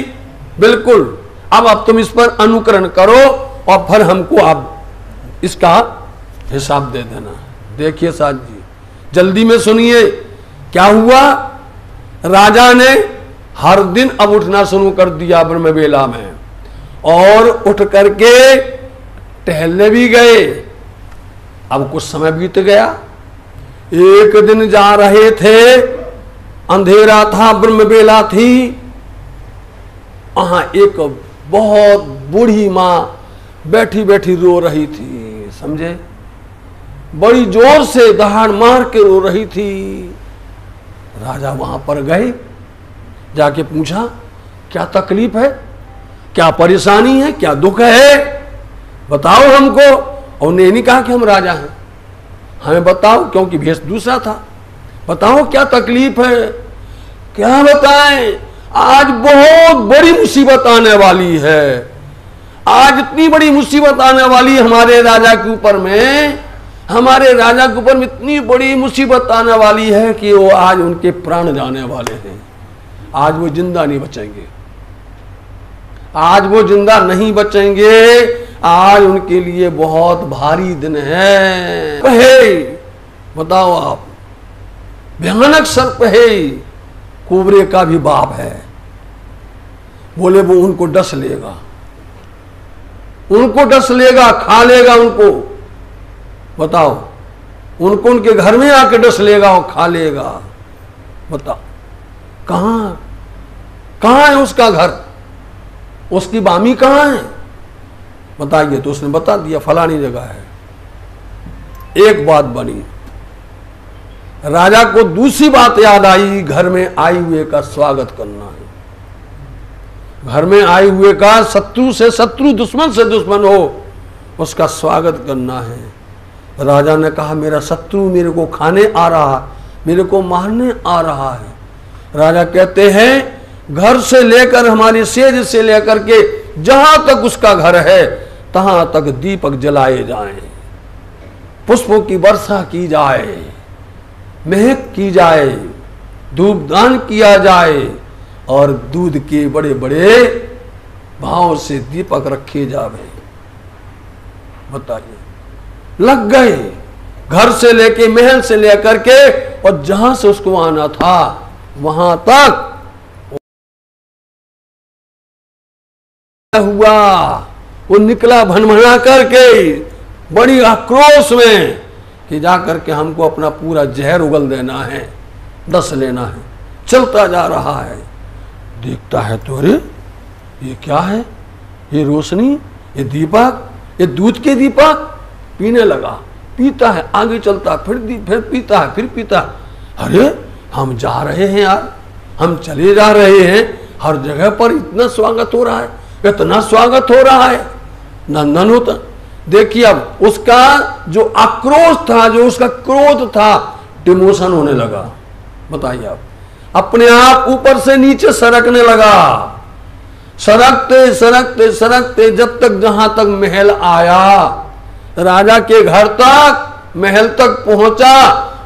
बिल्कुल। अब तुम इस पर अनुकरण करो और फिर हमको आप इसका हिसाब दे देना। देखिए साथ जी, जल्दी में सुनिए क्या हुआ। राजा ने हर दिन अब उठना शुरू कर दिया ब्रह्म बेला में, और उठ करके टहलने भी गए। अब कुछ समय बीत गया। एक दिन जा रहे थे, अंधेरा था, ब्रह्म बेला थी। वहां एक बहुत बूढ़ी मां बैठी बैठी रो रही थी, समझे, बड़ी जोर से दहाड़ मार के रो रही थी। राजा वहां पर गए, जाके पूछा क्या तकलीफ है, क्या परेशानी है, क्या दुख है, बताओ हमको। और उन्हें नहीं कहा कि हम राजा हैं, हमें बताओ, क्योंकि भेष दूसरा था। बताओ क्या तकलीफ है। क्या बताएं, आज बहुत बड़ी मुसीबत आने वाली है। आज इतनी बड़ी मुसीबत आने वाली हमारे राजा के ऊपर में, हमारे राजा के ऊपर में इतनी बड़ी मुसीबत आने वाली है कि वो आज उनके प्राण जाने वाले हैं। आज वो जिंदा नहीं बचेंगे, आज वो जिंदा नहीं बचेंगे। आज उनके लिए बहुत भारी दिन है। कहे, बताओ आप, भयानक सर्प है, कोबरे का भी बाप है। बोले वो उनको डस लेगा, उनको डस लेगा, खा लेगा उनको। बताओ, उनको उनके घर में आके डस लेगा और खा लेगा। बताओ कहां कहां है उसका घर, उसकी बामी कहां है, बताइए। तो उसने बता दिया फलानी जगह है। एक बात बनी, राजा को दूसरी बात याद आई, घर में आए हुए का स्वागत करना है। घर में आए हुए का शत्रु से शत्रु, दुश्मन से दुश्मन हो, उसका स्वागत करना है। राजा ने कहा मेरा शत्रु मेरे को खाने आ रहा, मेरे को मारने आ रहा है। राजा कहते हैं घर से लेकर, हमारी सेज से लेकर के जहां तक उसका घर है, तहां तक दीपक जलाए जाएं, पुष्पों की वर्षा की जाए, महक की जाए, धूपदान किया जाए और दूध के बड़े बड़े भाव से दीपक रखे जावे। बताइए, लग गए घर से लेके, महल से लेकर के, और जहां से उसको आना था वहां तक हुआ। वो निकला भनभना करके बड़ी आक्रोश में कि जाकर के हमको अपना पूरा जहर उगल देना है, दस लेना है। चलता जा रहा है, देखता है तो अरे ये क्या है, ये रोशनी, ये दीपक, ये दूध के दीपक। पीने लगा, पीता है, आगे चलता, फिर पीता है, फिर पीता है। अरे हम जा रहे हैं यार, हम चले जा रहे हैं, हर जगह पर इतना स्वागत हो रहा है, इतना स्वागत हो रहा है। नंदन होता, देखिए अब उसका जो आक्रोश था, जो उसका क्रोध था, डिमोशन होने लगा। बताइए आप, अपने आप ऊपर से नीचे सरकने लगा, सरकते सरकते सरकते जब तक जहां तक महल आया, राजा के घर तक, महल तक पहुंचा।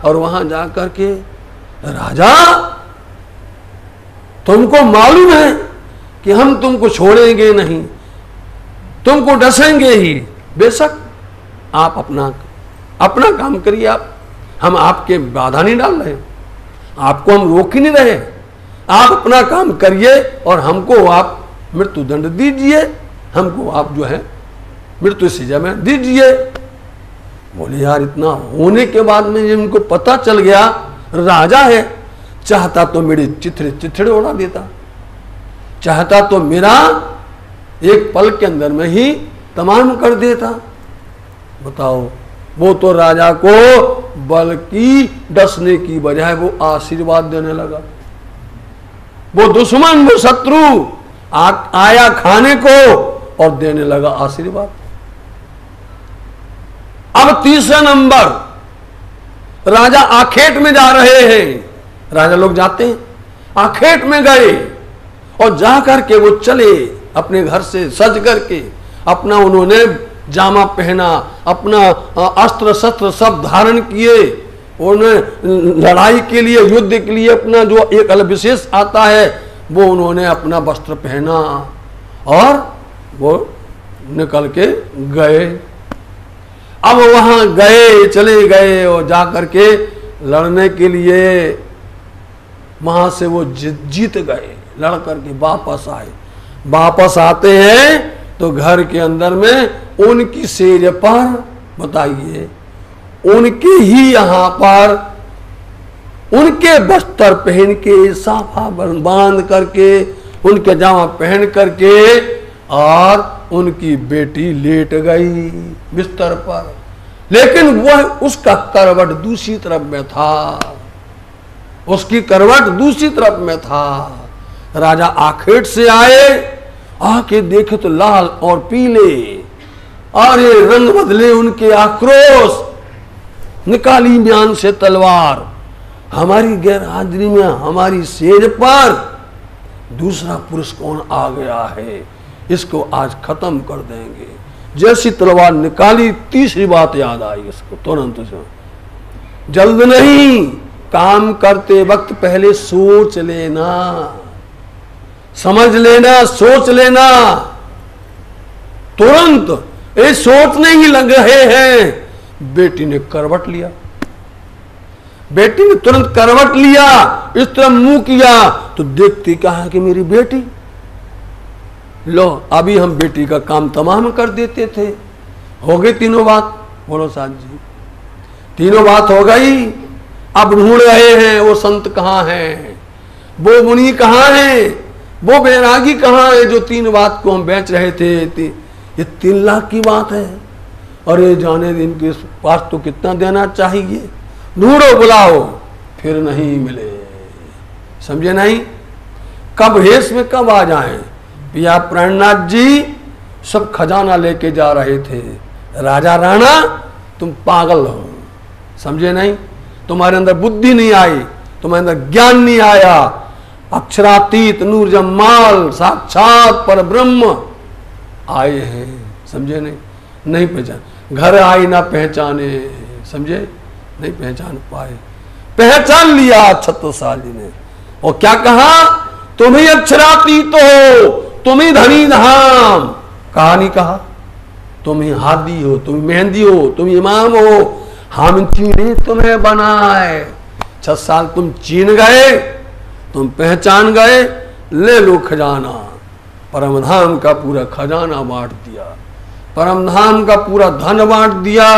और वहां जाकर के, राजा तुमको मालूम है कि हम तुमको छोड़ेंगे नहीं, तुमको डसेंगे ही। बेशक आप अपना काम करिए, हम आपके बाधा नहीं डाल रहे, आपको हम रोक ही नहीं रहे। आप अपना काम करिए और हमको आप मृत्यु दंड दीजिए, हमको आप जो है मृत्यु सजा में दीजिए। बोले यार, इतना होने के बाद में जब उनको पता चल गया राजा है, चाहता तो मेरे चिथड़े उड़ा देता, चाहता तो मेरा एक पल के अंदर में ही तमाम कर देता। बताओ, वो तो राजा को बल्कि डसने की बजाय वो आशीर्वाद देने लगा। वो दुश्मन, वो शत्रु आया खाने को और देने लगा आशीर्वाद। अब तीसरा नंबर, राजा आखेट में जा रहे हैं। राजा लोग जाते हैं, आखेट में गए और जाकर के वो चले अपने घर से सज करके, अपना उन्होंने जामा पहना, अपना अस्त्र शस्त्र सब धारण किए, उन्होंने लड़ाई के लिए, युद्ध के लिए अपना जो एक अलग विशेष आता है वो उन्होंने अपना वस्त्र पहना और वो निकल के गए। अब वहां गए, चले गए और जाकर के लड़ने के लिए वहां से वो जीत गए, लड़ करके वापस आए। वापस आते हैं तो घर के अंदर में उनकी सेज पर, बताइए, उनके ही यहां पर उनके बस्तर पहन के, साफा बांध करके, उनके जामा पहन करके, और उनकी बेटी लेट गई बिस्तर पर। लेकिन वह, उसका करवट दूसरी तरफ में था, उसकी करवट दूसरी तरफ में था। राजा आखेट से आए, आके देखे तो लाल और पीले, और ये रंग बदले उनके आक्रोश, निकाली म्यान से तलवार। हमारी गैर हाजिरी में हमारी सेज पर दूसरा पुरुष कौन आ गया है, इसको आज खत्म कर देंगे। जैसी तलवार निकाली, तीसरी बात याद आई इसको तुरंत से, जल्द नहीं, काम करते वक्त पहले सोच लेना, समझ लेना, सोच लेना। तुरंत ये सोचने ही लग रहे हैं, बेटी ने करवट लिया, बेटी ने तुरंत करवट लिया, इस तरह मुंह किया तो देखती कहा कि मेरी बेटी, लो अभी हम बेटी का काम तमाम कर देते थे। हो गई तीनों बात, बोलो साथ जी, तीनों बात हो गई। अब ढूंढ रहे हैं वो संत कहाँ हैं, वो मुनि कहाँ हैं, वो बैरागी कहाँ है, जो तीन बात को हम बेच रहे थे। ये 3 लाख की बात है, और ये जाने दिन के पास तो कितना देना चाहिए। ढूंढो बुलाओ, फिर नहीं मिले, समझे नहीं, कब हेस में कब आ जाएं। पिया प्राणनाथ जी सब खजाना लेके जा रहे थे, राजा राणा तुम पागल हो, समझे नहीं, तुम्हारे अंदर बुद्धि नहीं आई, तुम्हारे अंदर ज्ञान नहीं आया। अक्षरातीत नूर जमाल साक्षात पर ब्रह्म आए हैं, समझे नहीं पहचान। घर आई ना पहचाने, समझे नहीं पहचान पाए। पहचान लिया छत्रसाली ने और क्या कहा, तुम ही अक्षरातीत हो, तुम ही धनी धाम। कहा नहीं कहा, तुम ही हादी हो, तुम ही मेहंदी हो, तुम ही इमाम हो, हम चीने तुम्हें बनाए। 6 साल तुम चीन गए, तुम पहचान गए, ले लो खजाना। परमधाम का पूरा खजाना बांट दिया, परमधाम का पूरा धन बांट दिया,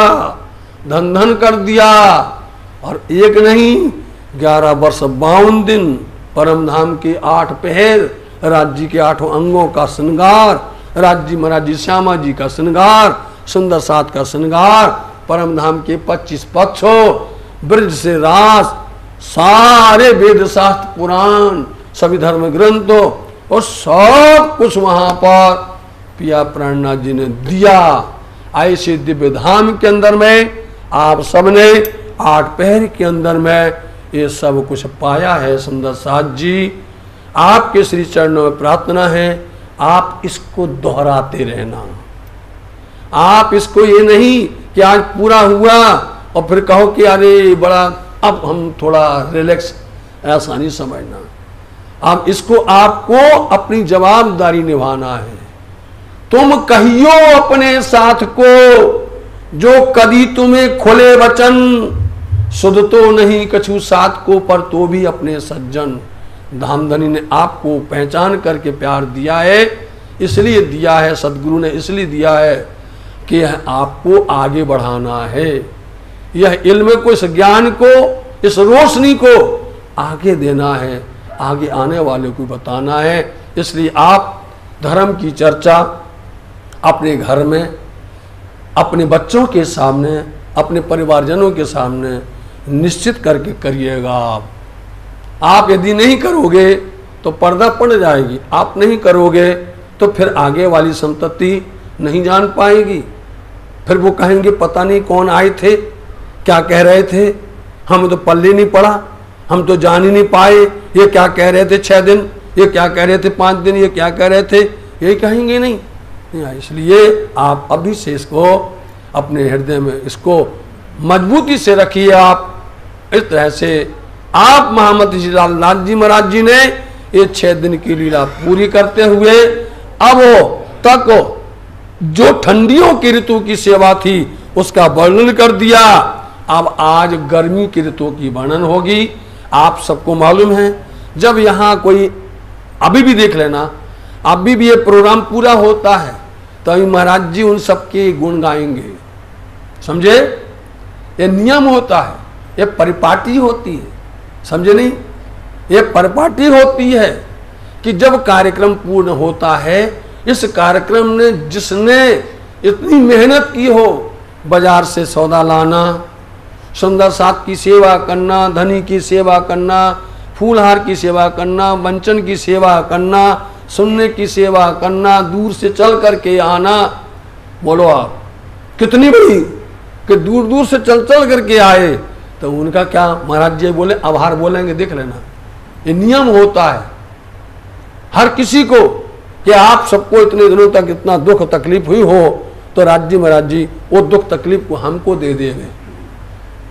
धन धन कर दिया। और एक नहीं 11 वर्ष 52 दिन परमधाम के 8 पहर, राज्य के 8 अंगों का श्रृंगार, राज्य महाराज जी श्यामा जी का श्रृंगार, सुंदर साथ का श्रृंगार, परमधाम के 25 पक्षों, ब्रज से रास, सारे वेद शास्त्र पुराण, सभी धर्म ग्रंथों और सब कुछ वहां पर पिया प्राणनाथ जी ने दिया। ऐसे दिव्य धाम के अंदर में आप सबने 8 पहर के अंदर में ये सब कुछ पाया है। सुंदर साथ जी, आपके श्री चरणों में प्रार्थना है, आप इसको दोहराते रहना। आप इसको ये नहीं कि आज पूरा हुआ और फिर कहो कि अरे बड़ा अब हम थोड़ा रिलैक्स, ऐसा नहीं समझना। अब इसको आपको अपनी जवाबदारी निभाना है। तुम कहियो अपने साथ को, जो कदी तुम्हें खुले वचन, सुध तो नहीं कछु साथ को, पर तो भी अपने सज्जन। धामधनी ने आपको पहचान करके प्यार दिया है, इसलिए दिया है, सदगुरु ने इसलिए दिया है कि आपको आगे बढ़ाना है। यह इल्म को, इस ज्ञान को, इस रोशनी को आगे देना है, आगे आने वाले को बताना है। इसलिए आप धर्म की चर्चा अपने घर में, अपने बच्चों के सामने, अपने परिवारजनों के सामने निश्चित करके करिएगा। आप यदि नहीं करोगे तो पर्दा पड़ जाएगी, आप नहीं करोगे तो फिर आगे वाली संतति नहीं जान पाएगी। फिर वो कहेंगे पता नहीं कौन आए थे, क्या कह रहे थे, हम तो पल्ले नहीं पड़ा, हम तो जान ही नहीं पाए, ये क्या कह रहे थे 6 दिन, ये क्या कह रहे थे 5 दिन, ये क्या कह रहे थे, ये कहेंगे नहीं। इसलिए आप अभी से इसको अपने हृदय में इसको मजबूती से रखिए। आप इस तरह से आप महामती जी लाल जी महाराज जी ने ये 6 दिन की लीला पूरी करते हुए अब तक जो ठंडियों की ऋतु की सेवा थी उसका वर्णन कर दिया। अब आज गर्मी की ऋतु की वर्णन होगी। आप सबको मालूम है, जब यहाँ कोई अभी भी देख लेना, अभी भी ये प्रोग्राम पूरा होता है तो अभी महाराज जी उन सबके गुण गाएंगे। समझे, ये नियम होता है, ये परिपाटी होती है, समझे नहीं, ये परिपाटी होती है कि जब कार्यक्रम पूर्ण होता है, इस कार्यक्रम ने जिसने इतनी मेहनत की हो, बाजार से सौदा लाना, सुंदर साथ की सेवा करना, धनी की सेवा करना, फूलहार की सेवा करना, वंचन की सेवा करना, सुनने की सेवा करना, दूर से चल करके आना। बोलो आप कितनी बड़ी कि दूर दूर से चल चल करके आए, तो उनका क्या महाराज जी बोले, आभार बोलेंगे, देख लेना। ये नियम होता है हर किसी को कि आप सबको इतने दिनों तक इतना दुख तकलीफ हुई हो तो राज्य महाराज जी वो दुख तकलीफ को हमको दे देंगे।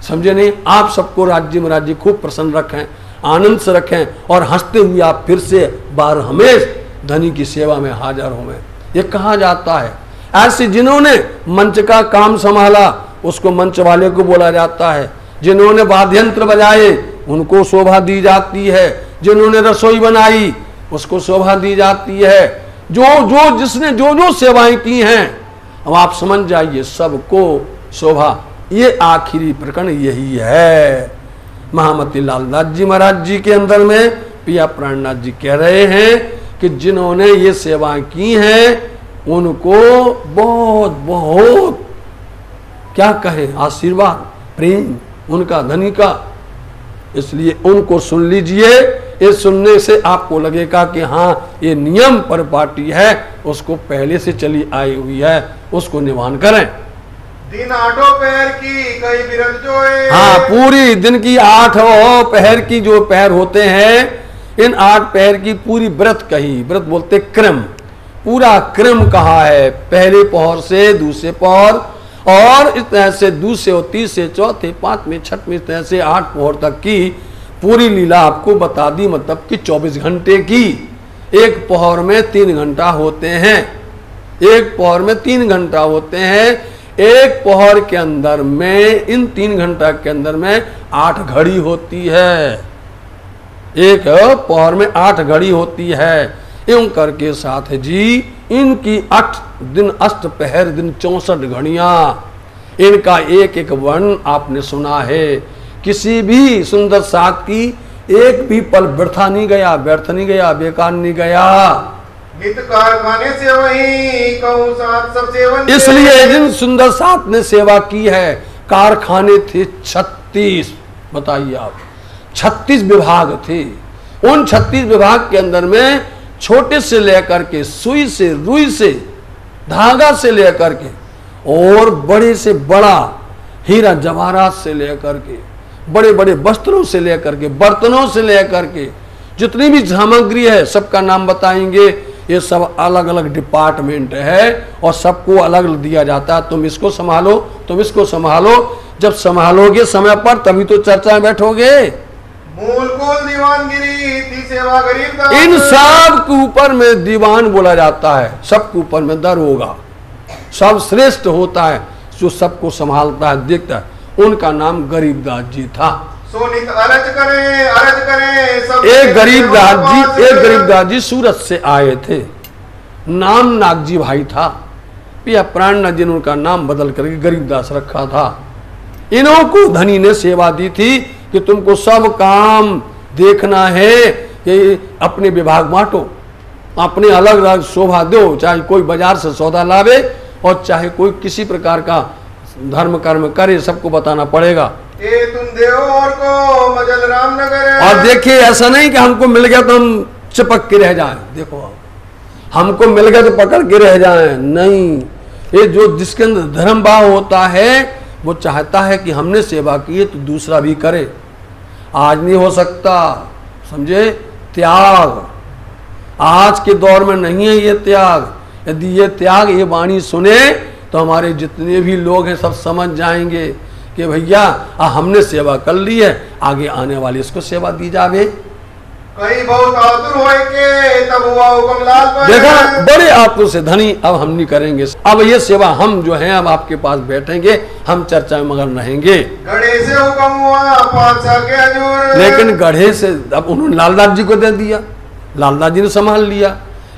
समझे नहीं, आप सबको राज्य महाराज जी खूब प्रसन्न रखें, आनंद से रखें और हंसते हुए आप फिर से बार हमेश धनी की सेवा में हाजिर हों। ये कहा जाता है, ऐसे जिन्होंने मंच का काम संभाला उसको मंच वाले को बोला जाता है, जिन्होंने वाद्य यंत्र बजाए उनको शोभा दी जाती है, जिन्होंने रसोई बनाई उसको शोभा दी जाती है, जो जिसने जो सेवाएं की हैं, अब आप समझ जाइए सबको शोभा। ये आखिरी प्रकरण यही है। महामती लालदास जी महाराज जी के अंदर में पिया प्राणनाथ जी कह रहे हैं कि जिन्होंने ये सेवाएं की हैं उनको बहुत बहुत क्या कहें आशीर्वाद प्रेम उनका धनी का। इसलिए उनको सुन लीजिए, ये सुनने से आपको लगेगा कि हाँ ये नियम परिपाटी है, उसको पहले से चली आई हुई है, उसको निभान करें। दिन 8 पहर की कई बिरत जोए। हाँ, पूरी दिन की 8 पहर की जो पहर होते हैं, इन 8 पहर की पूरी व्रत कही, व्रत बोलते क्रम, पूरा क्रम कहा है, पहले पहर से दूसरे पहर, और इस तरह से दूसरे और तीसरे चौथे पांचवें छठवें, इस तरह से 8 पहर तक की पूरी लीला आपको बता दी। मतलब कि 24 घंटे की, एक पहर में 3 घंटा होते हैं, एक पहर में 3 घंटा होते हैं। एक पहर के अंदर में, इन 3 घंटा के अंदर में 8 घड़ी होती है, एक पहर में 8 घड़ी होती है। एवं करके साथ जी इनकी 8 दिन अष्टपहर दिन 64 घड़ियां, इनका एक एक वर्ण आपने सुना है। किसी भी सुंदर साथ की एक भी पल व्यर्थ नहीं गया, व्यर्थ नहीं गया, बेकार नहीं गया। नित कारखाने से वही कहूं साथ सब सेवन, इसलिए जिन सुंदर साथ ने सेवा की है, कारखाने थे 36, बताइए आप, 36 विभाग थे। उन 36 विभाग के अंदर में छोटे से लेकर के, सुई से, रुई से, धागा से लेकर के, और बड़े से बड़ा हीरा जवाहरात से लेकर के, बड़े बड़े वस्त्रों से लेकर के, बर्तनों से लेकर के, जितनी भी सामग्री है सबका नाम बताएंगे। ये सब अलग अलग डिपार्टमेंट है और सबको अलग दिया जाता है। तुम इसको संभालो, तुम इसको संभालो। जब संभालोगे समय पर तभी तो चर्चा में बैठोगे। मूल कुल दीवानगिरी थी सेवा गरीब दास, इन सब के ऊपर में दीवान बोला जाता है, सबके ऊपर में दर होगा, सब श्रेष्ठ होता है जो सबको संभालता है, देखता है। उनका नाम गरीबदास जी था। सोनित अरज करे सब एक गरीबदास जी सूरत से आए थे, नाम नागजी भाई था, पिया प्राणनाथ जी ने उनका नाम बदल करके गरीबदास रखा था। इन्हों को धनी ने सेवा दी थी कि तुमको सब काम देखना है, कि अपने विभाग बांटो, अपने अलग अलग शोभा दो, चाहे कोई बाजार से सौदा लावे और चाहे कोई किसी प्रकार का धर्म कर्म करे, सबको बताना पड़ेगा। ए तुम देव और को मजल रामनगर, और देखिए ऐसा नहीं कि हमको मिल गया तो हम चिपक के रह जाएं, देखो हमको मिल गया तो पकड़ के रह जाएं, नहीं। ये जो जिसके अंदर धर्म भाव होता है वो चाहता है कि हमने सेवा की है तो दूसरा भी करे। आज नहीं हो सकता, समझे, त्याग आज के दौर में नहीं है ये त्याग। यदि ये त्याग, ये वाणी सुने तो हमारे जितने भी लोग हैं सब समझ जाएंगे कि भैया हमने सेवा कर ली है, आगे आने वाले इसको सेवा दी जावे। कई बहुत आतुर होए के तब हुआ हुक्म लाल पर, देखा, बड़े आतुर से धनी अब हम नहीं करेंगे, अब ये सेवा हम जो हैं अब आपके पास बैठेंगे, हम चर्चा में मगन रहेंगे। गढ़े से हुक्म हुआ पातशाह के हजूर, लेकिन गढ़े से अब उन्होंने लालदास जी को दे दिया, लालदास जी ने संभाल लिया।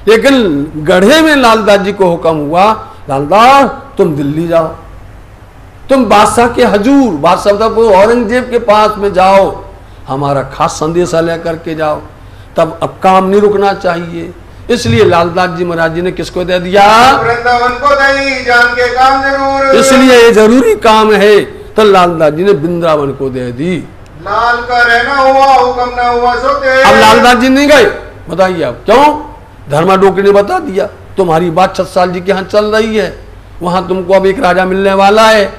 लेकिन गढ़े में लालदास जी को हुक्म हुआ, लालदास तुम दिल्ली जाओ, तुम बादशाह के हजूर, बादशाह औरंगजेब के पास में जाओ, हमारा खास संदेशा लेकर के जाओ। तब अब काम नहीं रुकना चाहिए, इसलिए लालदास जी महाराज जी ने किसको दे दिया? वृंदावन को दई जान के काम जरूर, इसलिए ये जरूरी काम है तो लालदास जी ने वृंदावन को दे दी। लाल का रहना हुआ हुक्म ना हुआ सोते। अब लालदास जी नहीं गए, बताइए आप क्यों? धर्मा डोकरी ने बता दिया तुम्हारी बात 6 साल जी के यहाँ चल रही है, वहां तुमको अब एक राजा मिलने वाला है।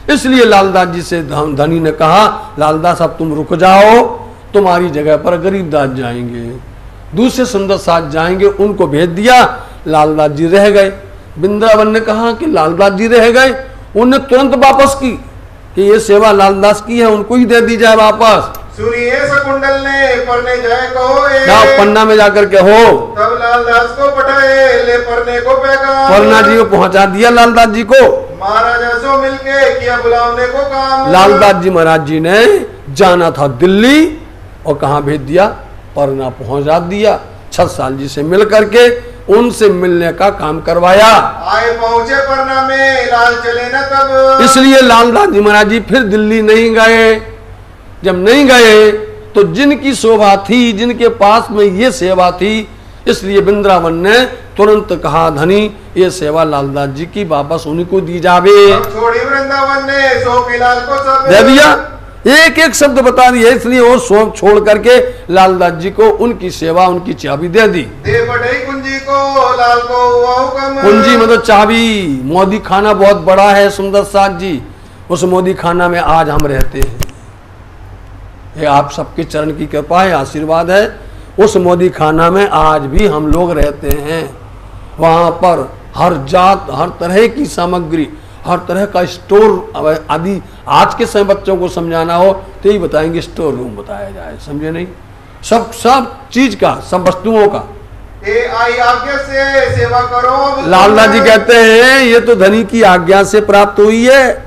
इसलिए लालदास जी से धनी ने कहा, लालदास अब तुम रुक जाओ, तुम्हारी जगह पर गरीबदास जाएंगे, दूसरे सुंदर साथ जाएंगे। उनको भेज दिया, लालदास जी रह गए। वृंदावन ने कहा कि लालदास जी रह गए, उन्हें तुरंत वापस की कि ये सेवा लालदास की है, उनको ही दे दी जाए वापस। सुनिए सकुंडल ने पढ़ने जाए कहो, जाओ पन्ना में जाकर के हो। तब लालदास को पठाए ले पढ़ने को पैगाम, पन्ना जी को पहुंचा दिया लालदास जी को। महाराजा सो मिलके किया बुलाने को काम, लालदास जी महाराज जी ने जाना था दिल्ली और कहाँ भेज दिया? पन्ना पहुंचा दिया। 6 साल जी से मिल करके उनसे मिलने का काम करवाया। आए पहुंचे पन्ना में लाल चले न तब, इसलिए लालदास जी महाराज जी फिर दिल्ली नहीं गए। जब नहीं गए तो जिनकी शोभा थी, जिनके पास में ये सेवा थी, इसलिए वृंदावन ने तुरंत कहा, धनी ये सेवा लालदास जी की वापस उन्हीं को दी जावे। छोड़ी वृंदावन ने सो के लाल को सब दे दिया, एक एक शब्द बता दिया। इसलिए वो सौंप छोड़ करके लालदास जी को उनकी सेवा, उनकी चाबी दे दी। दे पढ़ई कुंजी को लाल को हुआ हुक्म, कुंजी मतलब चाबी। मोदी खाना बहुत बड़ा है सुंदर साथ जी, उस मोदी खाना में आज हम रहते हैं। ये आप सबके चरण की कृपा है, आशीर्वाद है। उस मोदी खाना में आज भी हम लोग रहते हैं वहाँ पर हर जात, हर तरह की सामग्री, हर तरह का स्टोर आदि। आज के समय बच्चों को समझाना हो तो यही बताएंगे, स्टोर रूम बताया जाए, समझे नहीं? सब चीज का, सब वस्तुओं का। आई आज्ञा से सेवा करो। लालदास जी कहते हैं ये तो धनी की आज्ञा से प्राप्त हुई है,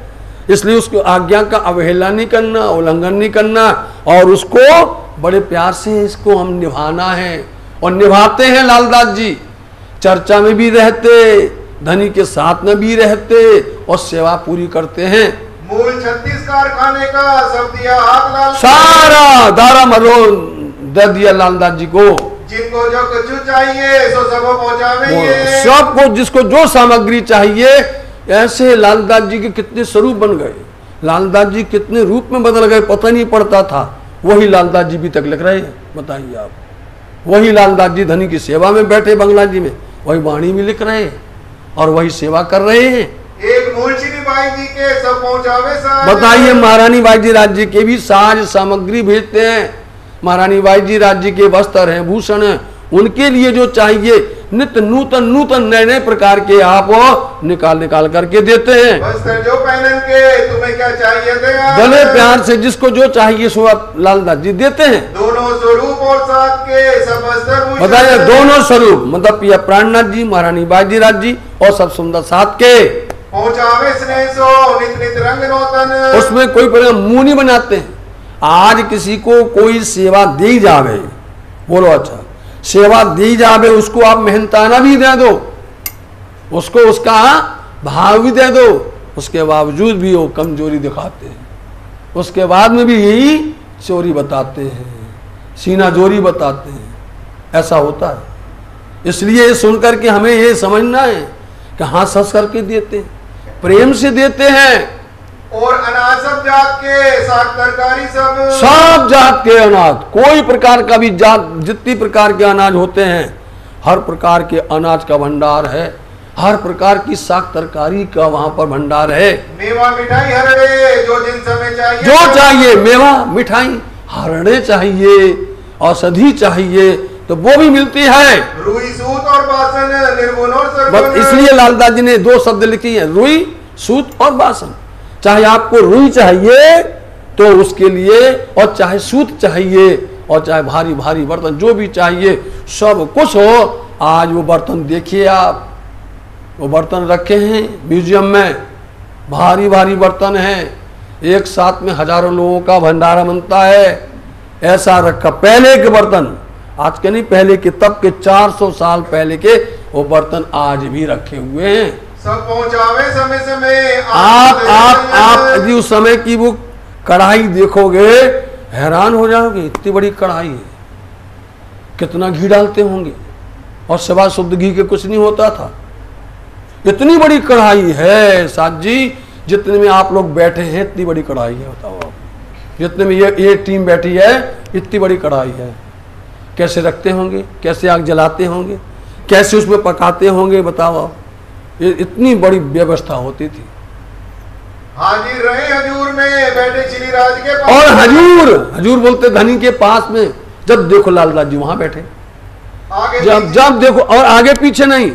इसलिए उसको आज्ञा का अवहेलना नहीं करना, उल्लंघन नहीं करना, और उसको बड़े प्यार से इसको हम निभाना है, और निभाते हैं लालदास जी। चर्चा में भी रहते, धनी के साथ में भी रहते, और सेवा पूरी करते हैं। मूल 36 कारखाने का सब दिया हाथ लाल, सारा दारा मरो दे दिया लालदास जी को। जिनको जो कुछ चाहिए सो सब पहुंचावेंगे। सबको जिसको जो सामग्री चाहिए। ऐसे लालदास जी के कितने स्वरूप बन गए, लालदास जी कितने रूप में बदल गए, पता नहीं पड़ता था। वही लालदास जी भी तक लिख रहे हैं, बताइए आप। वही लालदास जी धनी की सेवा में बैठे बंगला जी में, वही वाणी में लिख रहे हैं और वही सेवा कर रहे हैं। एक मूलचंदी बाई जी के सब पहुंचावे साज। बताइए महारानी बाईजी राज्य के भी साज सामग्री भेजते हैं। महारानी बाईजी राज्य के वस्त्र हैं, भूषण हैं, उनके लिए जो चाहिए नित्य नूतन नूतन नए नए प्रकार के आप निकाल करके देते हैं। वस्त्र जो पहन के तुम्हें क्या चाहिए दया, भले प्यार से जिसको जो चाहिए सो आप लालदास जी देते हैं। दोनों स्वरूप और साथ के सब वस्त्र। बताइए दोनों स्वरूप, मतलब पिया प्राणनाथ जी, महारानी बाईजी राज्य जी, और सब सुंदर साथ के पहुंचावे स्नेह सो नित नित रंग नौतन। उसमें कोई मुंह नहीं बनाते हैं। आज किसी को कोई सेवा दी जावे, बोलो अच्छा, सेवा दी जावे, उसको आप मेहनताना भी दे दो, उसको उसका भाव भी दे दो, उसके बावजूद भी वो कमजोरी दिखाते हैं, उसके बाद में भी यही चोरी बताते हैं, सीना जोरी बताते हैं। ऐसा होता है। इसलिए ये सुनकर के हमें ये समझना है कि हाँ सस करके देते हैं, प्रेम से देते हैं। और अनाज सब जात के साग तरकारी सब जात के अनाज, कोई प्रकार का भी जात, जितनी प्रकार के अनाज होते हैं, हर प्रकार के अनाज का भंडार है, हर प्रकार की साग तरकारी का वहां पर भंडार है। मेवा मिठाई हरड़े जो जिन समय चाहिए, जो चाहिए, मेवा मिठाई हरड़े चाहिए, औषधि चाहिए, तो वो भी मिलती है। रुई सूत और बासन, निर्गुण और सरगुण। इसलिए लालदास जी ने दो शब्द लिखी है, रुई सूत और बासन। चाहे आपको रुई चाहिए तो उसके लिए, और चाहे सूत चाहिए, और चाहे भारी भारी बर्तन जो भी चाहिए, सब कुछ हो। आज वो बर्तन देखिए आप, वो बर्तन रखे हैं म्यूजियम में, भारी भारी बर्तन हैं, एक साथ में हजारों लोगों का भंडारा बनता है, ऐसा रखा। पहले के बर्तन, आज के नहीं, पहले के, तब के 400 साल पहले के वो बर्तन आज भी रखे हुए हैं। सब पहुंचावे समय समय। आप यदि उस समय की वो कढ़ाई देखोगे हैरान हो जाओगे, इतनी बड़ी कढ़ाई है, कितना घी डालते होंगे, और सिवा शुद्ध घी के कुछ नहीं होता था। इतनी बड़ी कढ़ाई है साथ जी, जितने में आप लोग बैठे हैं इतनी बड़ी कढ़ाई है। बताओ आप, जितने में ये टीम बैठी है इतनी बड़ी कढ़ाई है। कैसे रखते होंगे, कैसे आग जलाते होंगे, कैसे उसमें पकाते होंगे, बताओ आप। ये इतनी बड़ी व्यवस्था होती थी। हाजिर रहे हजूर में बैठे श्री राज के पास। और हजूर बोलते धनी के पास में, जब देखो लालदास जी वहां बैठे, आगे जब देखो, और आगे पीछे नहीं,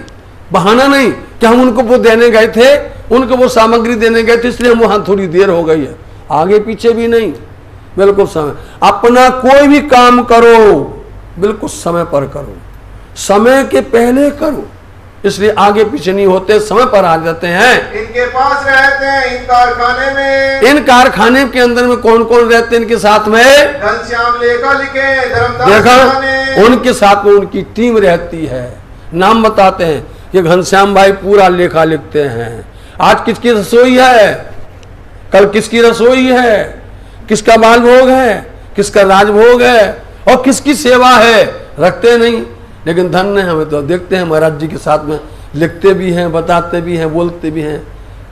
बहाना नहीं कि हम उनको वो देने गए थे, उनको वो सामग्री देने गए थे इसलिए हम वहां थोड़ी देर हो गई है, आगे पीछे भी नहीं, बिल्कुल समय। अपना कोई भी काम करो बिल्कुल समय पर करो, समय के पहले करो, इसलिए आगे पीछे नहीं होते, समय पर आ जाते हैं। इनके पास रहते हैं इन कारखाने में। इन कारखाने के अंदर में कौन कौन रहते हैं इनके साथ में? घनश्याम लेखा लिखे धर्मदास। देखा, उनके साथ में उनकी टीम रहती है। नाम बताते हैं कि घनश्याम भाई पूरा लेखा लिखते हैं। आज किसकी रसोई है, कल किसकी रसोई है, किसका बाल भोग है, किसका राजभोग है, और किसकी सेवा है, रखते नहीं। लेकिन धन्य हमें तो देखते हैं महाराज जी के साथ में लिखते भी हैं, बताते भी हैं, बोलते भी हैं,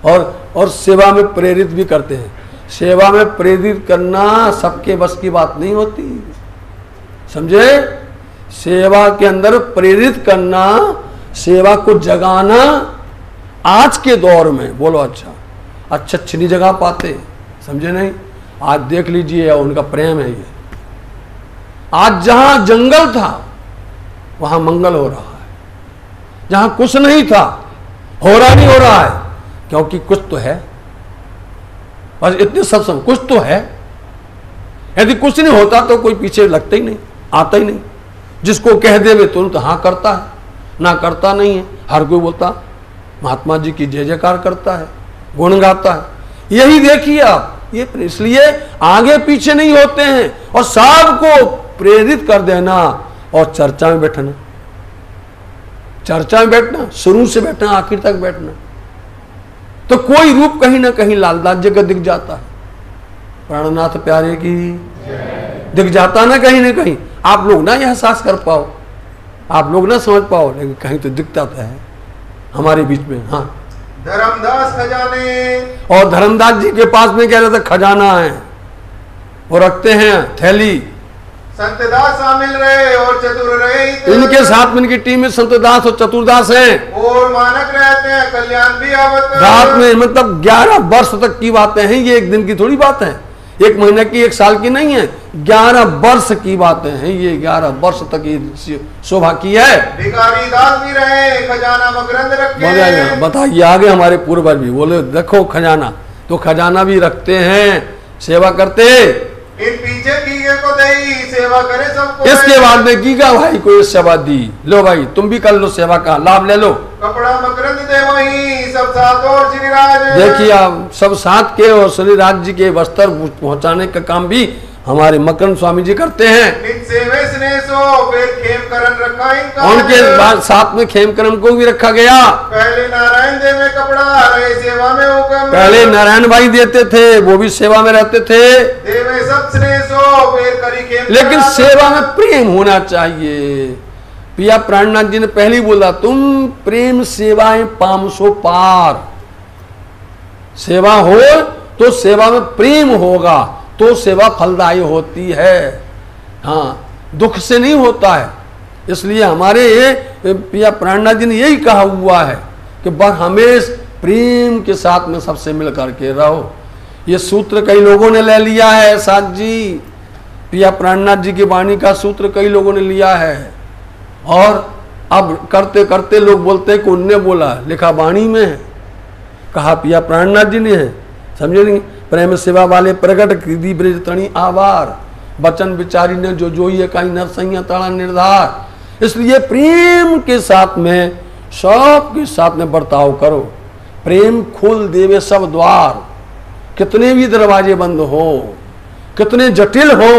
और सेवा में प्रेरित भी करते हैं। सेवा में प्रेरित करना सबके बस की बात नहीं होती, समझे? सेवा के अंदर प्रेरित करना, सेवा को जगाना, आज के दौर में बोलो अच्छा नहीं जगा पाते, समझे नहीं? आज देख लीजिए उनका प्रेम है ये। आज जहां जंगल था वहां मंगल हो रहा है, जहां कुछ नहीं था, हो रहा नहीं हो रहा है, क्योंकि कुछ तो है। बस इतने सत्संग कुछ तो है। यदि कुछ नहीं होता तो कोई पीछे लगता ही नहीं, आता ही नहीं। जिसको कह दे वे तुरंत हाँ करता है, ना करता नहीं है। हर कोई बोलता महात्मा जी की जय जयकार करता है, गुण गाता है। यही देखिए आप, ये इसलिए आगे पीछे नहीं होते हैं और सबको प्रेरित कर देना और चर्चा में बैठना, चर्चा में बैठना, शुरू से बैठना आखिर तक बैठना, तो कोई रूप कहीं ना कहीं लालदास जी का दिख जाता है। प्राणनाथ प्यारे की दिख जाता ना कहीं कहीं। आप लोग ना एहसास कर पाओ, आप लोग ना समझ पाओ, लेकिन कहीं तो दिखता तो है हमारे बीच में। हाँ, धर्मदास खजाने, और धर्मदास जी के पास में क्या रहता है? खजाना है, वो रखते हैं थैली। संतदास शामिल रहे और चतुर रहे। इनके साथ में इनकी टीम में संतदास और चतुर्दास हैं और मानक रहते हैं, कल्याण भी आवत रात में। मतलब 11 वर्ष तक की बातें हैं, ये एक दिन की थोड़ी बात है, एक महीने की, एक साल की नहीं है, 11 वर्ष की बातें हैं। ये 11 वर्ष तक ये शोभा की है। भिखारी दास भी रहे, खजाना मकरंद रखे। बताइए आगे हमारे पूर्वज भी बोले देखो खजाना, तो खजाना भी रखते हैं, सेवा करते। इन पीछे कीगे को दई, सेवा करे सबको। इसके बाद में कीगा भाई को ये सेवा दी, लो भाई तुम भी कर लो सेवा का लाभ ले लो। कपड़ा मकरंद दे वही सब साथ और श्रीराज। देखिए आप, सब साथ के और श्रीराज जी के वस्त्र पहुंचाने का काम भी हमारे मकरंद स्वामी जी करते हैं। उनके बाद साथ में खेमकरम को भी रखा गया। पहले नारायण देव में कपड़ा रहे, सेवा में हुक्म। पहले नारायण भाई देते थे, वो भी सेवा में रहते थे। देवे सब स्नेह फिर करी खेम। लेकिन सेवा में प्रेम होना चाहिए। पिया प्राणनाथ जी ने पहले ही बोला, तुम प्रेम सेवाएं पामसो पार। सेवा हो तो सेवा में प्रेम होगा तो सेवा फलदायी होती है। हाँ, दुख से नहीं होता है। इसलिए हमारे पिया प्राणनाथ जी ने यही कहा हुआ है कि बस हमेश प्रेम के साथ में सबसे मिल करके रहो। ये सूत्र कई लोगों ने ले लिया है साथ जी, पिया प्राणनाथ जी की वाणी का सूत्र कई लोगों ने लिया है। और अब करते करते लोग बोलते हैं कि उनने बोला, लिखा वाणी में है, कहा पिया प्राणनाथ जी ने है। समझे नहीं? प्रेम सेवा वाले प्रकट कृति ब्रज तणी आवार, बचन विचारी ने जो ये कहीं नरसैया तड़ा निर्धार। इसलिए प्रेम के साथ में, सब के साथ में बर्ताव करो। प्रेम खोल देवे सब द्वार। कितने भी दरवाजे बंद हो, कितने जटिल हो,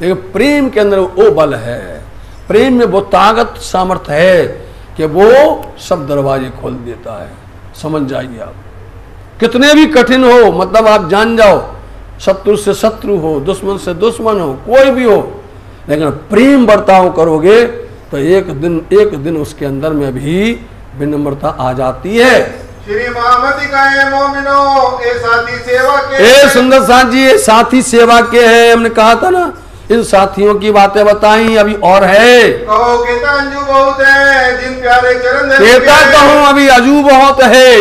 लेकिन प्रेम के अंदर वो बल है, प्रेम में वो ताकत सामर्थ्य है कि वो सब दरवाजे खोल देता है। समझ जाइए आप, कितने भी कठिन हो, मतलब आप जान जाओ, शत्रु से शत्रु हो, दुश्मन से दुश्मन हो, कोई भी हो, लेकिन प्रेम बर्ताव करोगे तो एक दिन उसके अंदर में भी विनम्रता आ जाती है। श्री महामती का है मोमिनो, ए साथी सेवा के। ए सुंदर साथ जी, ये साथी सेवा के हैं। हमने कहा था ना, इन साथियों की बातें बताई, अभी और है। कहो कहता अंजू बहुत है, जिन प्यारे चरण कहता कहूँ अभी अजू बहुत है,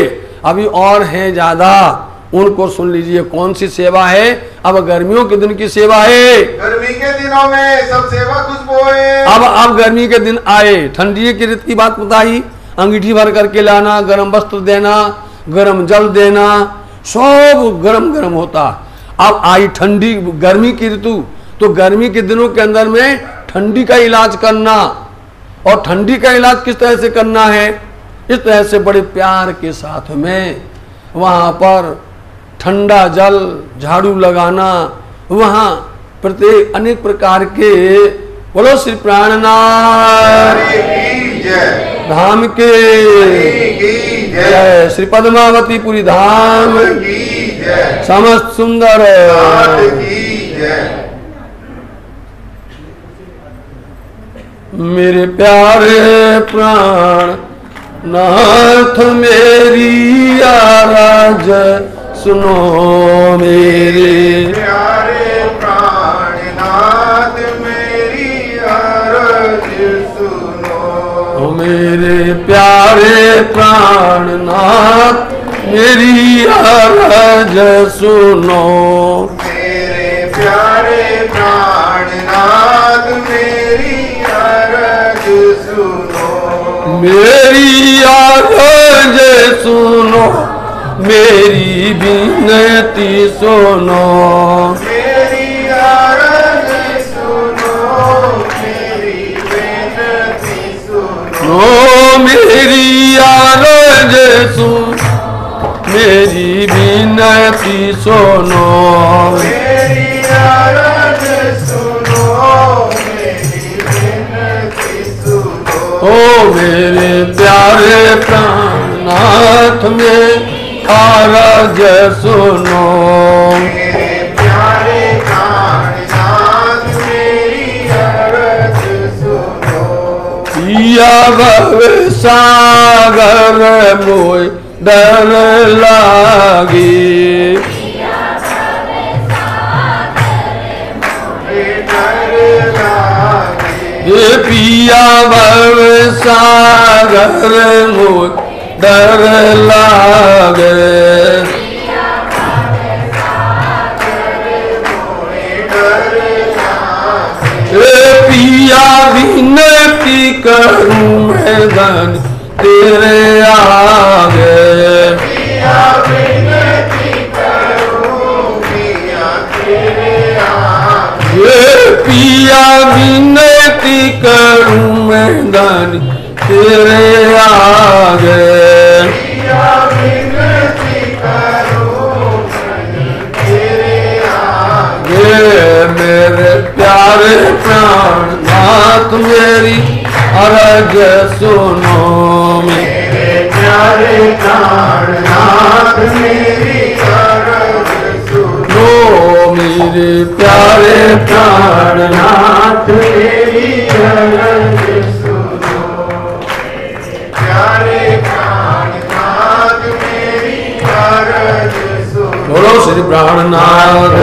अभी और है ज्यादा। उनको सुन लीजिए। कौन सी सेवा है? अब गर्मियों के दिन की सेवा है। गर्मी के दिनों में सब सेवा खुशबू है। अब गर्मी के दिन आए, ठंडी की ऋतु की बात बताई, अंगीठी भर करके लाना, गर्म वस्त्र देना, गर्म जल देना, सब गरम गरम होता। अब आई ठंडी गर्मी की ऋतु, तो गर्मी के दिनों के अंदर में ठंडी का इलाज करना। और ठंडी का इलाज किस तरह से करना है? इस तरह से बड़े प्यार के साथ में वहां पर ठंडा जल, झाड़ू लगाना, वहां प्रत्येक अनेक प्रकार के, बोलो श्री प्राणनाथ धाम के जय, श्री पद्मावतीपुरी धाम समस्त सुंदर। मेरे प्यारे प्राण नाथ मेरी आराज सुनो, मेरे प्यारे प्राण नाथ मेरी आरज सुनो। मेरे प्यारे प्राण नाथ मेरी आराज सुनो। मेरे प्यारे प्राण नाथ मेरी आरज सुनो। मेरी विनती सुनो, मेरी अरज सुनो, मेरी विनती सुनो, मेरी अरज सुनो, मेरी विनती सुनो, मेरी अरज सुनो, मेरी विनती सुनो। ओ मेरे प्यारे प्राणनाथ में अरज सुनो, मेरे प्यारे प्राणनाथ मेरी अरज सुनो। पिया भव सागर मोय डर लागी, ये पिया भव सागर मोय डर लागे, ये पिया विनती करूं मैं धन तेरे आगे, पिया विनती करूं पिया तेरे आगे। ये पिया विनती करूं मैं धन तेरे आगे, पिया विनती करूं तेरे आगे। ये मेरे प्यारे प्राणनाथ मेरी अरज सुनो, मेरे प्यारे प्राणनाथ मेरी अरज सुनो, मेरे प्यारे प्राणनाथ मेरी अरज सुनो, प्यारे प्राणनाथ मेरी अरज सुनो। बोलो श्री प्राणनाथ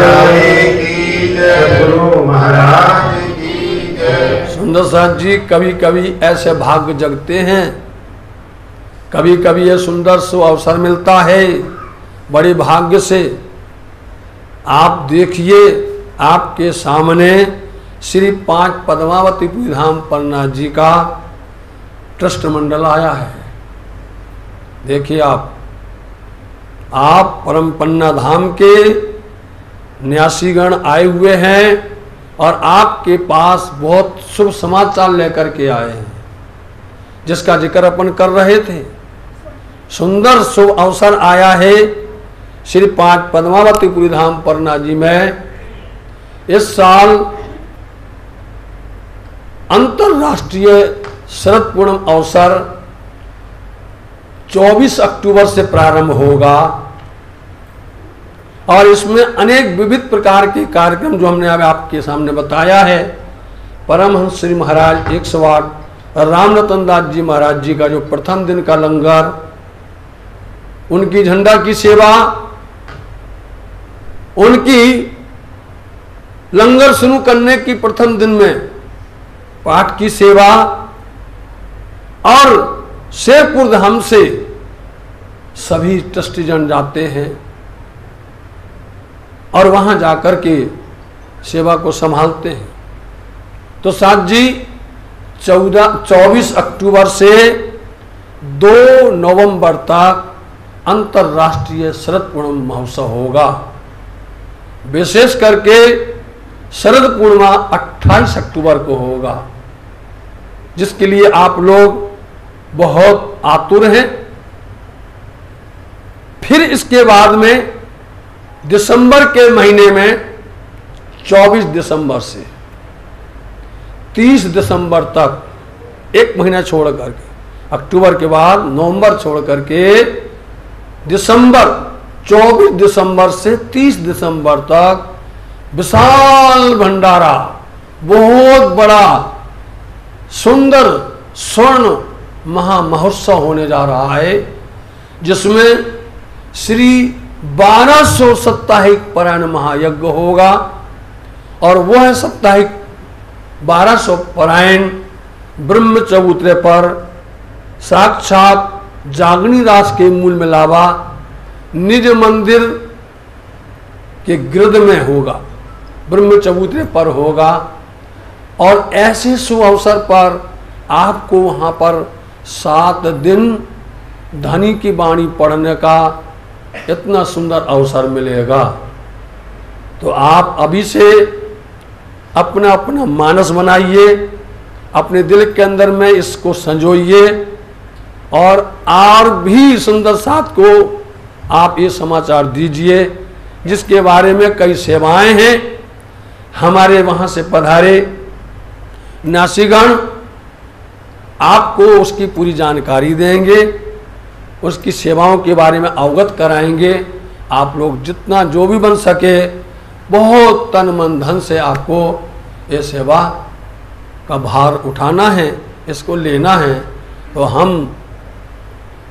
की जय, गुरु महाराज की जय। सुंदर साथ जी, कभी कभी ऐसे भाग्य जगते हैं, कभी कभी ये सुंदर सो अवसर मिलता है बड़े भाग्य से। आप देखिए, आपके सामने श्री 5 पद्मावतीपुरी धाम परनाथ जी का ट्रस्ट मंडल आया है। देखिए आप परम पन्ना धाम के न्यासीगण आए हुए हैं और आपके पास बहुत शुभ समाचार लेकर के आए हैं, जिसका जिक्र अपन कर रहे थे। सुंदर शुभ अवसर आया है श्री 5 पद्मावतीपुरी धाम परनाथ जी में। इस साल अंतरराष्ट्रीय शरद पूर्णिमा अवसर 24 अक्टूबर से प्रारंभ होगा और इसमें अनेक विविध प्रकार के कार्यक्रम जो हमने अब आपके सामने बताया है। परमहंस श्री महाराज 108 रामरतन दास जी महाराज जी का जो प्रथम दिन का लंगर, उनकी झंडा की सेवा, उनकी लंगर शुरू करने की प्रथम दिन में पाठ की सेवा और शेरपुर धाम से सभी ट्रस्टीजन जाते हैं और वहां जाकर के सेवा को संभालते हैं। तो साथ जी 24 अक्टूबर से 2 नवंबर तक अंतरराष्ट्रीय शरद पूर्णिमा महोत्सव होगा। विशेष करके शरद पूर्णिमा 28 अक्टूबर को होगा, जिसके लिए आप लोग बहुत आतुर हैं। फिर इसके बाद में दिसंबर के महीने में 24 दिसंबर से 30 दिसंबर तक, एक महीना छोड़ करके, अक्टूबर के बाद नवंबर छोड़ करके दिसंबर, 24 दिसंबर से 30 दिसंबर तक विशाल भंडारा, बहुत बड़ा सुंदर स्वर्ण महामहोत्सव होने जा रहा है, जिसमें श्री 1200 साप्ताहिक पारायण महायज्ञ होगा। और वह साप्ताहिक 1200 पारायण ब्रह्म चबूतरे पर साक्षात जागनी दास के मूल में लावा निज मंदिर के गिरद में होगा, ब्रह्म चबूतरे पर होगा। और ऐसे शुभ अवसर पर आपको वहाँ पर 7 दिन धनी की वाणी पढ़ने का इतना सुंदर अवसर मिलेगा। तो आप अभी से अपना अपना मानस बनाइए, अपने दिल के अंदर में इसको संजोइए और भी सुंदर साथ को आप ये समाचार दीजिए, जिसके बारे में कई सेवाएं हैं। हमारे वहाँ से पधारे नासीगण आपको उसकी पूरी जानकारी देंगे, उसकी सेवाओं के बारे में अवगत कराएंगे। आप लोग जितना जो भी बन सके बहुत तन मन धन से आपको ये सेवा का भार उठाना है, इसको लेना है। तो हम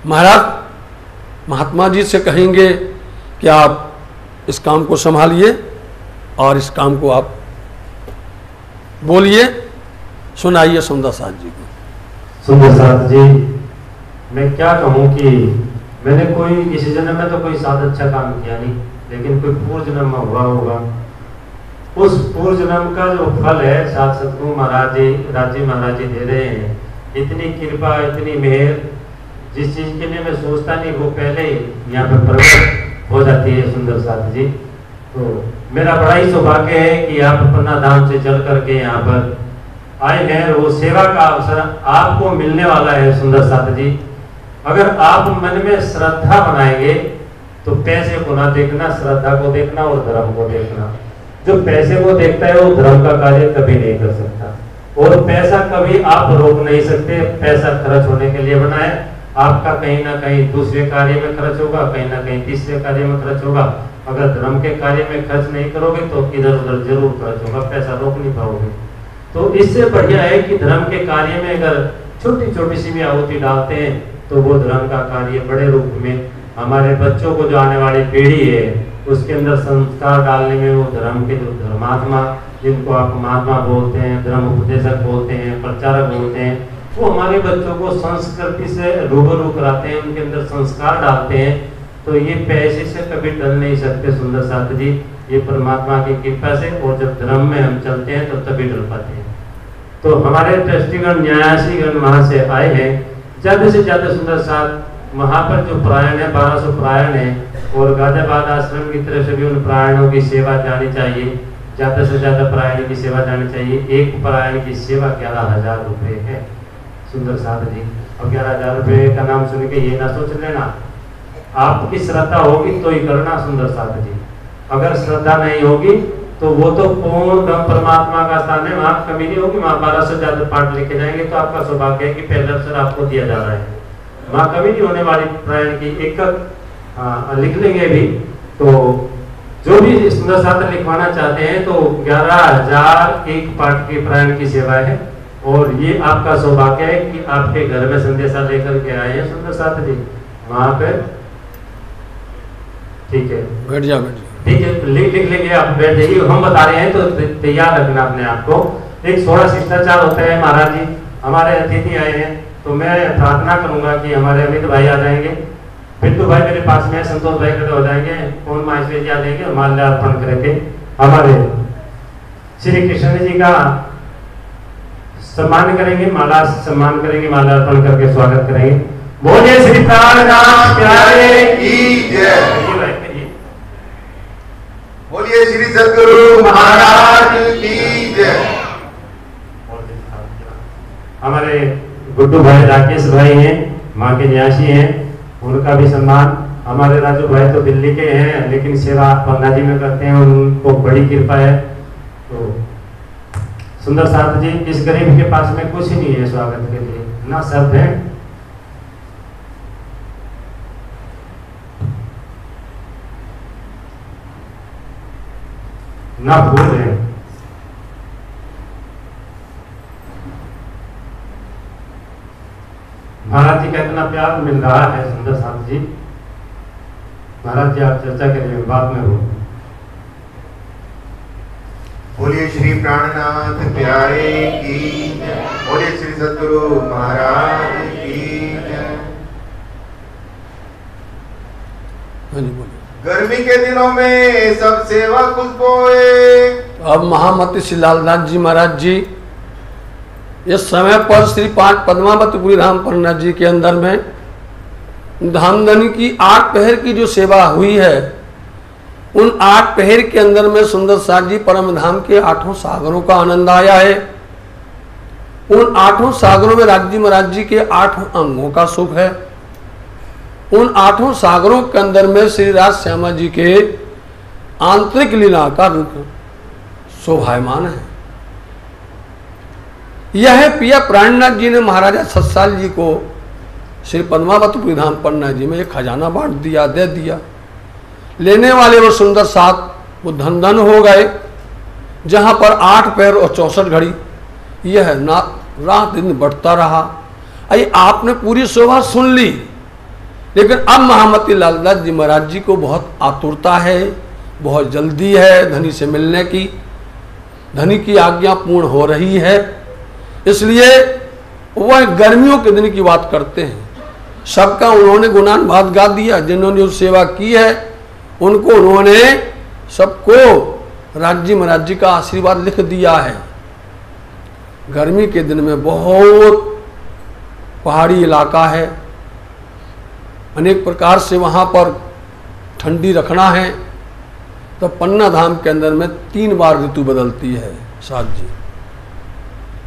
महाराज महात्मा जी से कहेंगे कि आप इस काम को संभालिए और इस काम को आप बोलिए, सुनाइए सुंदर साथ जी को। सुंदर साथ जी, मैं क्या कहूँ कि मैंने कोई इस जन्म में तो कोई साथ अच्छा काम किया नहीं, लेकिन कोई पूर्व जन्म में हुआ होगा। उस पूर्व जन्म का जो फल है साथ सतगुरु महाराज जी, राजी महाराज जी दे रहे हैं। इतनी कृपा, इतनी मेहर, जिस चीज के लिए मैं सोचता नहीं वो पहले यहाँ पे प्रकट हो जाती है सुंदर साथ जी। तो मेरा बड़ा ही सौभाग्य है कि आप अपना धाम से चल करके यहाँ पर आए हैं और वो सेवा का अवसर आपको मिलने वाला है सुंदर साथ जी। अगर आप मन में श्रद्धा बनाएंगे तो पैसे को ना देखना, श्रद्धा को देखना और धर्म को देखना। जो पैसे को देखता है वो धर्म का कार्य कभी नहीं कर सकता, और पैसा कभी आप रोक नहीं सकते। पैसा खर्च होने के लिए बना है, आपका कहीं ना कहीं दूसरे कार्य में खर्च होगा, कहीं ना कहीं तीसरे कार्य में खर्च होगा। अगर धर्म के कार्य में खर्च नहीं करोगे तो इधर उधर जरूर खर्च होगा, पैसा रोक नहीं पाओगे। तो इससे बढ़िया है कि धर्म के कार्य में अगर छोटी छोटी सी भी आहुति डालते हैं तो वो धर्म का कार्य बड़े रूप में हमारे बच्चों को, जो आने वाली पीढ़ी है, उसके अंदर संस्कार डालने में वो धर्म के जो धर्मात्मा, जिनको आप महात्मा बोलते हैं, धर्म उपदेशक बोलते हैं, प्रचारक बोलते हैं, वो हमारे बच्चों को संस्कृति से रूबरू कराते हैं, उनके अंदर संस्कार डालते हैं। तो ये पैसे से कभी टल नहीं सकते सुंदर साथ जी, ये परमात्मा की कृपा से। और जब धर्म में हम चलते हैं तो तभी टल पाते हैं। तो हमारे ट्रस्टीगण, न्यासीगण वहाँ से आए हैं, ज्यादा से ज्यादा सुंदर साथ वहाँ पर जो प्रायण है 1200 प्रायण है, और गाजियाबाद आश्रम की तरफ से भी उन प्रायणों की सेवा जानी चाहिए। ज्यादा से ज्यादा प्रायण की सेवा जानी चाहिए। एक प्रायण की सेवा 11,000 रुपये है सुंदर साथ जी। और 11,000 रुपये का नाम सुन के ये ना सोच लेना, आपकी श्रद्धा होगी तो ही करना सुंदर साथ जी। अगर श्रद्धा नहीं होगी तो वो तो पूर्ण ब्रह्म परमात्मा का स्थान है, वहाँ कमी नहीं होगी। वहाँ 1200 ज्यादा पाठ लेके जाएंगे तो आपका सौभाग्य है कि पहला अवसर आपको दिया जा रहा है। वहाँ कमी नहीं होने वाली प्रायण की। एक लिख लेंगे भी, तो जो भी सुंदर साथ लिखवाना चाहते हैं तो 11,000 एक पाठ की प्रायण की सेवा है। और ये आपका सौभाग्य है कि आपके घर में संदेशा लेकर के आए हैं सुंदर साथ जी वहाँ पे। ठीक है, बैठ जा। ठीक है, लिख लेंगे, आप बैठ जाइए। हम बता रहे हैं तो तैयार रखना अपने आप को। एक थोड़ा शिष्टाचार होता है महाराज जी, हमारे अतिथि आए हैं तो मैं प्रार्थना करूंगा कि हमारे अमित भाई आ जाएंगे, पिंटू भाई मेरे पास में, संतोष भाई खड़े हो जाएंगे, कौन माहेश्वरी जी आ जाएंगे और माल्यार्पण करके हमारे श्री कृष्ण जी का सम्मान करेंगे, माला सम्मान करेंगे, माल्यार्पण करके स्वागत करेंगे। बोलिए श्री प्राणनाथ प्यारे की जय। बोलिए श्री सद्गुरु महाराज की जय। हमारे गुड्डू भाई, राकेश भाई हैं, माँ के न्यासी हैं, उनका भी सम्मान। हमारे राजू भाई तो दिल्ली के हैं लेकिन सेवा गंगा जी में करते हैं, उनको बड़ी कृपा है। तो सुंदर साथ जी, इस गरीब के पास में कुछ ही नहीं है स्वागत के लिए, ना शब्द है। ना फूल है। महाराज जी का इतना प्यार मिल रहा है सुंदर साथ जी। महाराज जी आप चर्चा करिए, बाद में हो। बोलिए श्री प्राणनाथ प्यारे की जय। बोलिए श्री सद्गुरु महाराज की जय। गर्मी के दिनों में सब सेवा कुछ बोए। अब महामती श्री लालनाथ जी महाराज जी इस समय पर श्री 5 पद्मावतीपुरी राम परनाथ जी के अंदर में धामधनी की 8 पहर की जो सेवा हुई है, उन 8 पहर के अंदर में सुंदर साथ जी परम धाम के 8 सागरों का आनंद आया है। उन 8 सागरों में राज्य महाराज जी के 8 अंगों का सुख है। उन 8 सागरों के अंदर में श्री राज श्यामा जी के आंतरिक लीला का रूप शोभायमान है। यह पिया प्राणनाथ जी ने महाराजा सतसाल जी को श्री पद्मावतपुरी धाम पन्ना जी में एक खजाना बांट दिया, दे दिया। लेने वाले वो सुंदर साथ वो धन धन हो गए, जहां पर 8 पैर और 64 घड़ी यह ना रात दिन बढ़ता रहा। अरे आपने पूरी शोभा सुन ली, लेकिन अब महामती लालदास जी महाराज जी को बहुत आतुरता है, बहुत जल्दी है धनी से मिलने की। धनी की आज्ञा पूर्ण हो रही है, इसलिए वह गर्मियों के दिन की बात करते हैं। सबका उन्होंने गुणान भात गा दिया, जिन्होंने जो सेवा की है उनको उन्होंने सबको राज्य महाराज जी का आशीर्वाद लिख दिया है। गर्मी के दिन में बहुत पहाड़ी इलाका है, अनेक प्रकार से वहाँ पर ठंडी रखना है, तो पन्ना धाम के अंदर में 3 बार ऋतु बदलती है साथ जी।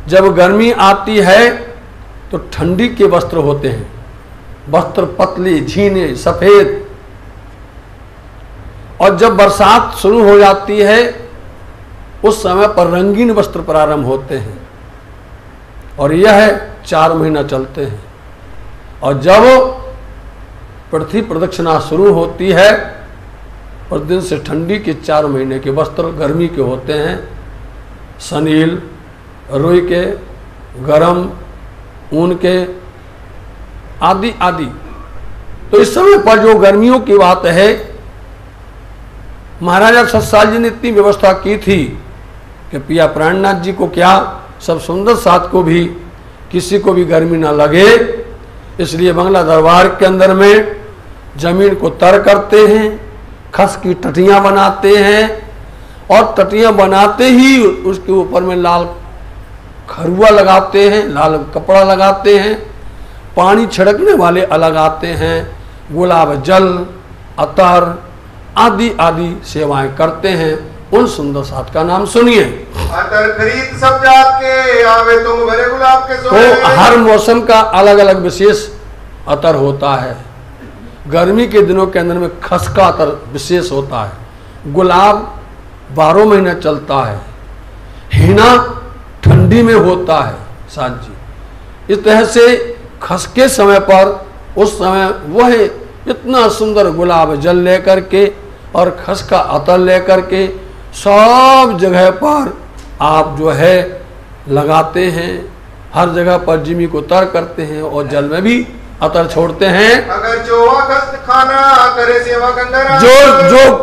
जब गर्मी आती है तो ठंडी के वस्त्र होते हैं, वस्त्र पतले झीने सफेद, और जब बरसात शुरू हो जाती है उस समय पर रंगीन वस्त्र प्रारंभ होते हैं, और यह 4 महीना चलते हैं। और जब पृथ्वी प्रदक्षिणा शुरू होती है और दिन से ठंडी के 4 महीने के वस्त्र गर्मी के होते हैं, सनील, रुई के, गरम ऊन के आदि आदि। तो इस समय पर जो गर्मियों की बात है, महाराजा सतसाल जी ने इतनी व्यवस्था की थी कि पिया प्राणनाथ जी को क्या, सब सुंदर साथ को भी किसी को भी गर्मी ना लगे, इसलिए बंगला दरबार के अंदर में जमीन को तर करते हैं, खस की टटियां बनाते हैं, और टटियां बनाते ही उसके ऊपर में लाल खरुआ लगाते हैं, लाल कपड़ा लगाते हैं, पानी छिड़कने वाले अलग आते हैं, गुलाब जल, अतर आदि आदि सेवाएं करते हैं। उन सुंदर साथ का नाम सुनिए। अतर खरीद सब जात के आवे तुम भरे गुलाब के सोए। तो हर मौसम का अलग अलग विशेष अतर होता है। गर्मी के दिनों के अंदर में खस का अतर विशेष होता है, गुलाब 12 महीना चलता है, हीना ठंडी में होता है साथ जी। इस तरह से खस के समय पर उस समय वह इतना सुंदर गुलाब जल लेकर के और खस का अतर लेकर के सब जगह पर आप जो है लगाते हैं, हर जगह पर जिमी को तर करते हैं और जल में भी अतर छोड़ते हैं। अगर चोवा खस खाना करे सेवा कंदरा, जो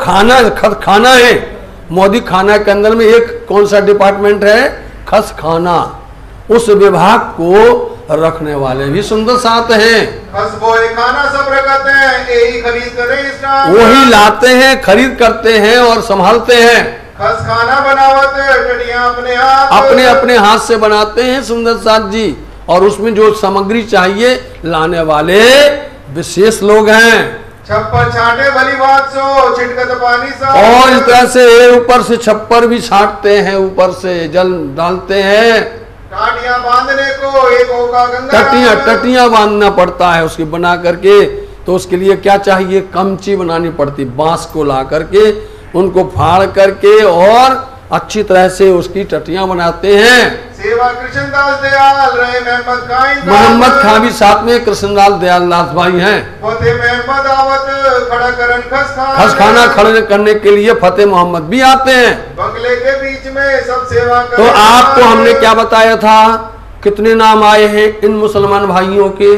खाना है, मोदी खाना के अंदर में एक कौन सा डिपार्टमेंट है, खस खाना, उस विभाग को रखने वाले भी सुंदर साथ हैं। खस बोए खाना सब रखते हैं, यही खरीद करे इसका, वही लाते हैं, खरीद करते हैं और संभालते हैं। खस खाना बनावत टटियां अपने अपने हाथ से बनाते हैं सुंदर साथ जी, और उसमें जो सामग्री चाहिए लाने वाले विशेष लोग हैं। छप्पर छाटे भली बात सो छिटकत पानी सा, और इस तरह से ऊपर से छप्पर भी छाटते हैं, ऊपर से जल डालते हैं। टाटियां बांधने को एक होगा गंगा, टटियां बांधना पड़ता है उसकी बना करके। तो उसके लिए क्या चाहिए, कमची बनानी पड़ती, बांस को ला करके उनको फाड़ करके और अच्छी तरह से उसकी टटियां बनाते हैं। सेवा कृष्णदास दयाल रहे मोहम्मद खां भी साथ में कृष्णदास दयाल दास भाई हैं। फतेह मोहम्मद आवत खड़ा करन खस खाना खड़े करने के लिए फतेह मोहम्मद भी आते हैं। बंगले के बीच में सब सेवा कर। तो आपको हमने क्या बताया था, कितने नाम आए हैं इन मुसलमान भाइयों के,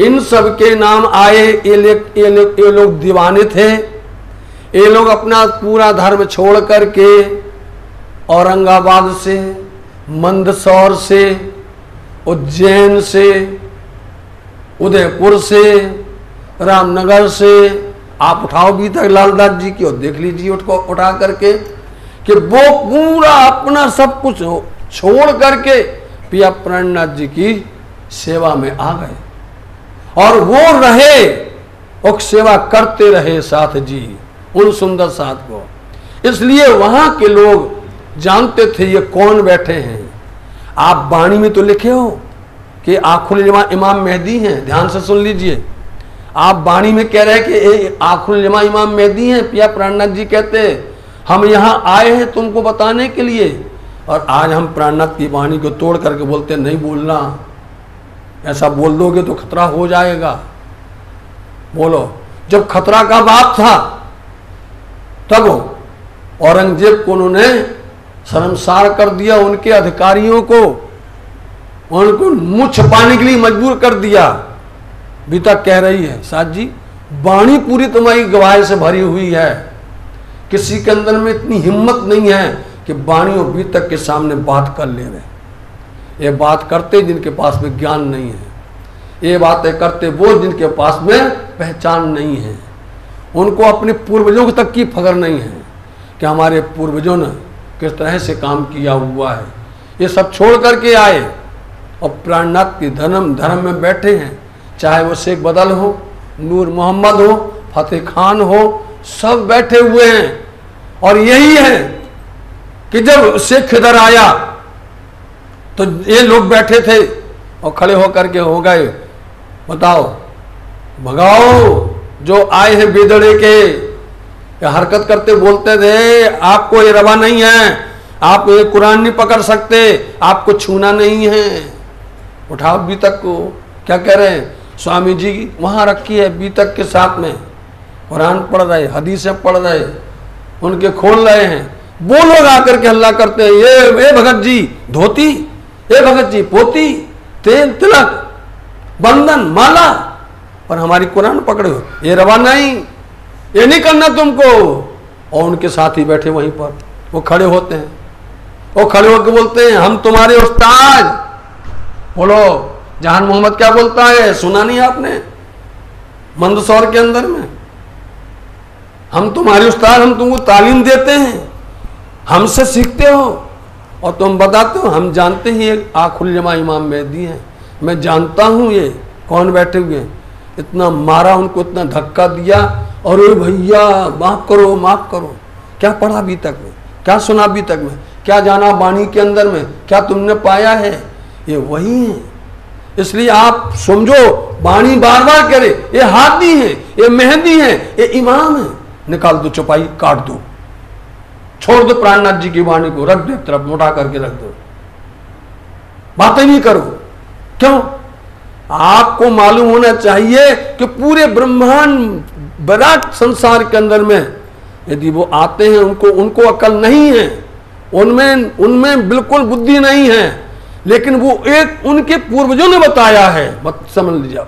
इन सब के नाम आए। ये लोग दीवाने थे, ये लोग अपना पूरा धर्म छोड़ करके औरंगाबाद से, मंदसौर से, उज्जैन से, उदयपुर से, रामनगर से, आप उठाओ भी तक लालदास जी की और देख लीजिए उठा करके कि वो पूरा अपना सब कुछ छोड़ करके पिया प्राणनाथ जी की सेवा में आ गए। और वो रहे और सेवा करते रहे साथ जी, उन सुंदर साथ को। इसलिए वहां के लोग जानते थे ये कौन बैठे हैं। आप वाणी में तो लिखे हो कि आखुल जमा इमाम मेहदी हैं, ध्यान से सुन लीजिए। आप वाणी में कह रहे हैं कि आखुल जमा इमाम मेहदी हैं। पिया प्राणनाथ जी कहते हम यहाँ आए हैं तुमको बताने के लिए, और आज हम प्राणनाथ की वाणी को तोड़ करके बोलते नहीं बोलना, ऐसा बोल दोगे तो खतरा हो जाएगा। बोलो, जब खतरा का बाप था तब औरंगजेब को उन्होंने शर्मसार कर दिया, उनके अधिकारियों को उनको मुंह छुपाने के लिए मजबूर कर दिया। बीता कह रही है साथ जी, वाणी पूरी तुम्हारी गवाही से भरी हुई है, किसी के अंदर में इतनी हिम्मत नहीं है कि वाणी और बीतक के सामने बात कर ले रहे। ये बात करते जिनके पास में ज्ञान नहीं है, ये बातें करते वो जिनके पास में पहचान नहीं है, उनको अपने पूर्वजों तक की फकर नहीं है कि हमारे पूर्वजों ने किस तरह से काम किया हुआ है। ये सब छोड़ करके आए और प्राणनाथ के धर्म में बैठे हैं, चाहे वो शेख बदल हो, नूर मोहम्मद हो, फतेह खान हो, सब बैठे हुए हैं। और यही है कि जब शेख इधर आया तो ये लोग बैठे थे और खड़े होकर के हो गए, बताओ भगाओ जो आए हैं बेदड़े के, हरकत करते बोलते थे आपको ये रवा नहीं है, आप ये कुरान नहीं पकड़ सकते, आपको छूना नहीं है, उठाओ बीतक को। क्या कह रहे हैं, स्वामी जी वहां रखी है बीतक के साथ में, कुरान पढ़ रहे, हदीसें पढ़ रहे, उनके खोल रहे हैं। वो लोग आकर के हल्ला करते हैं, ये भगत जी धोती, ये भगत जी पोती, तेल तिलक बंधन माला, और हमारी कुरान पकड़े हो, ये रवा नहीं, ये नहीं करना तुमको। और उनके साथ ही बैठे वहीं पर वो खड़े होते हैं, वो खड़े होकर बोलते हैं हम तुम्हारे उस्ताद। बोलो जहान मोहम्मद क्या बोलता है, सुना नहीं आपने मंदसौर के अंदर में, हम तुम्हारे उस्ताद, हम तुमको तालीम देते हैं, हमसे सीखते हो और तुम बताते हो। हम जानते ही ये आखुल जमा इमाम मेहदी हैं, मैं जानता हूं ये कौन बैठे हुए हैं। इतना मारा उनको, इतना धक्का दिया, और भैया माफ करो माफ करो। क्या पढ़ा अभी तक में, क्या सुना अभी तक में, क्या जाना वाणी के अंदर में, क्या तुमने पाया है, ये वही है। इसलिए आप समझो वाणी बार बार करे, ये हादी है, ये मेहंदी है, ये इमाम है। निकाल दो चौपाई, काट दो, छोड़ दो प्राणनाथ जी की वाणी को, रख दो तरफ, मोटा करके रख दो, बातें नहीं करो। क्यों? आपको मालूम होना चाहिए कि पूरे ब्रह्मांड विराट संसार के अंदर में यदि वो आते हैं, उनको अकल नहीं है, उनमें बिल्कुल बुद्धि नहीं है, लेकिन वो एक उनके पूर्वजों ने बताया है। समझ लीजिए,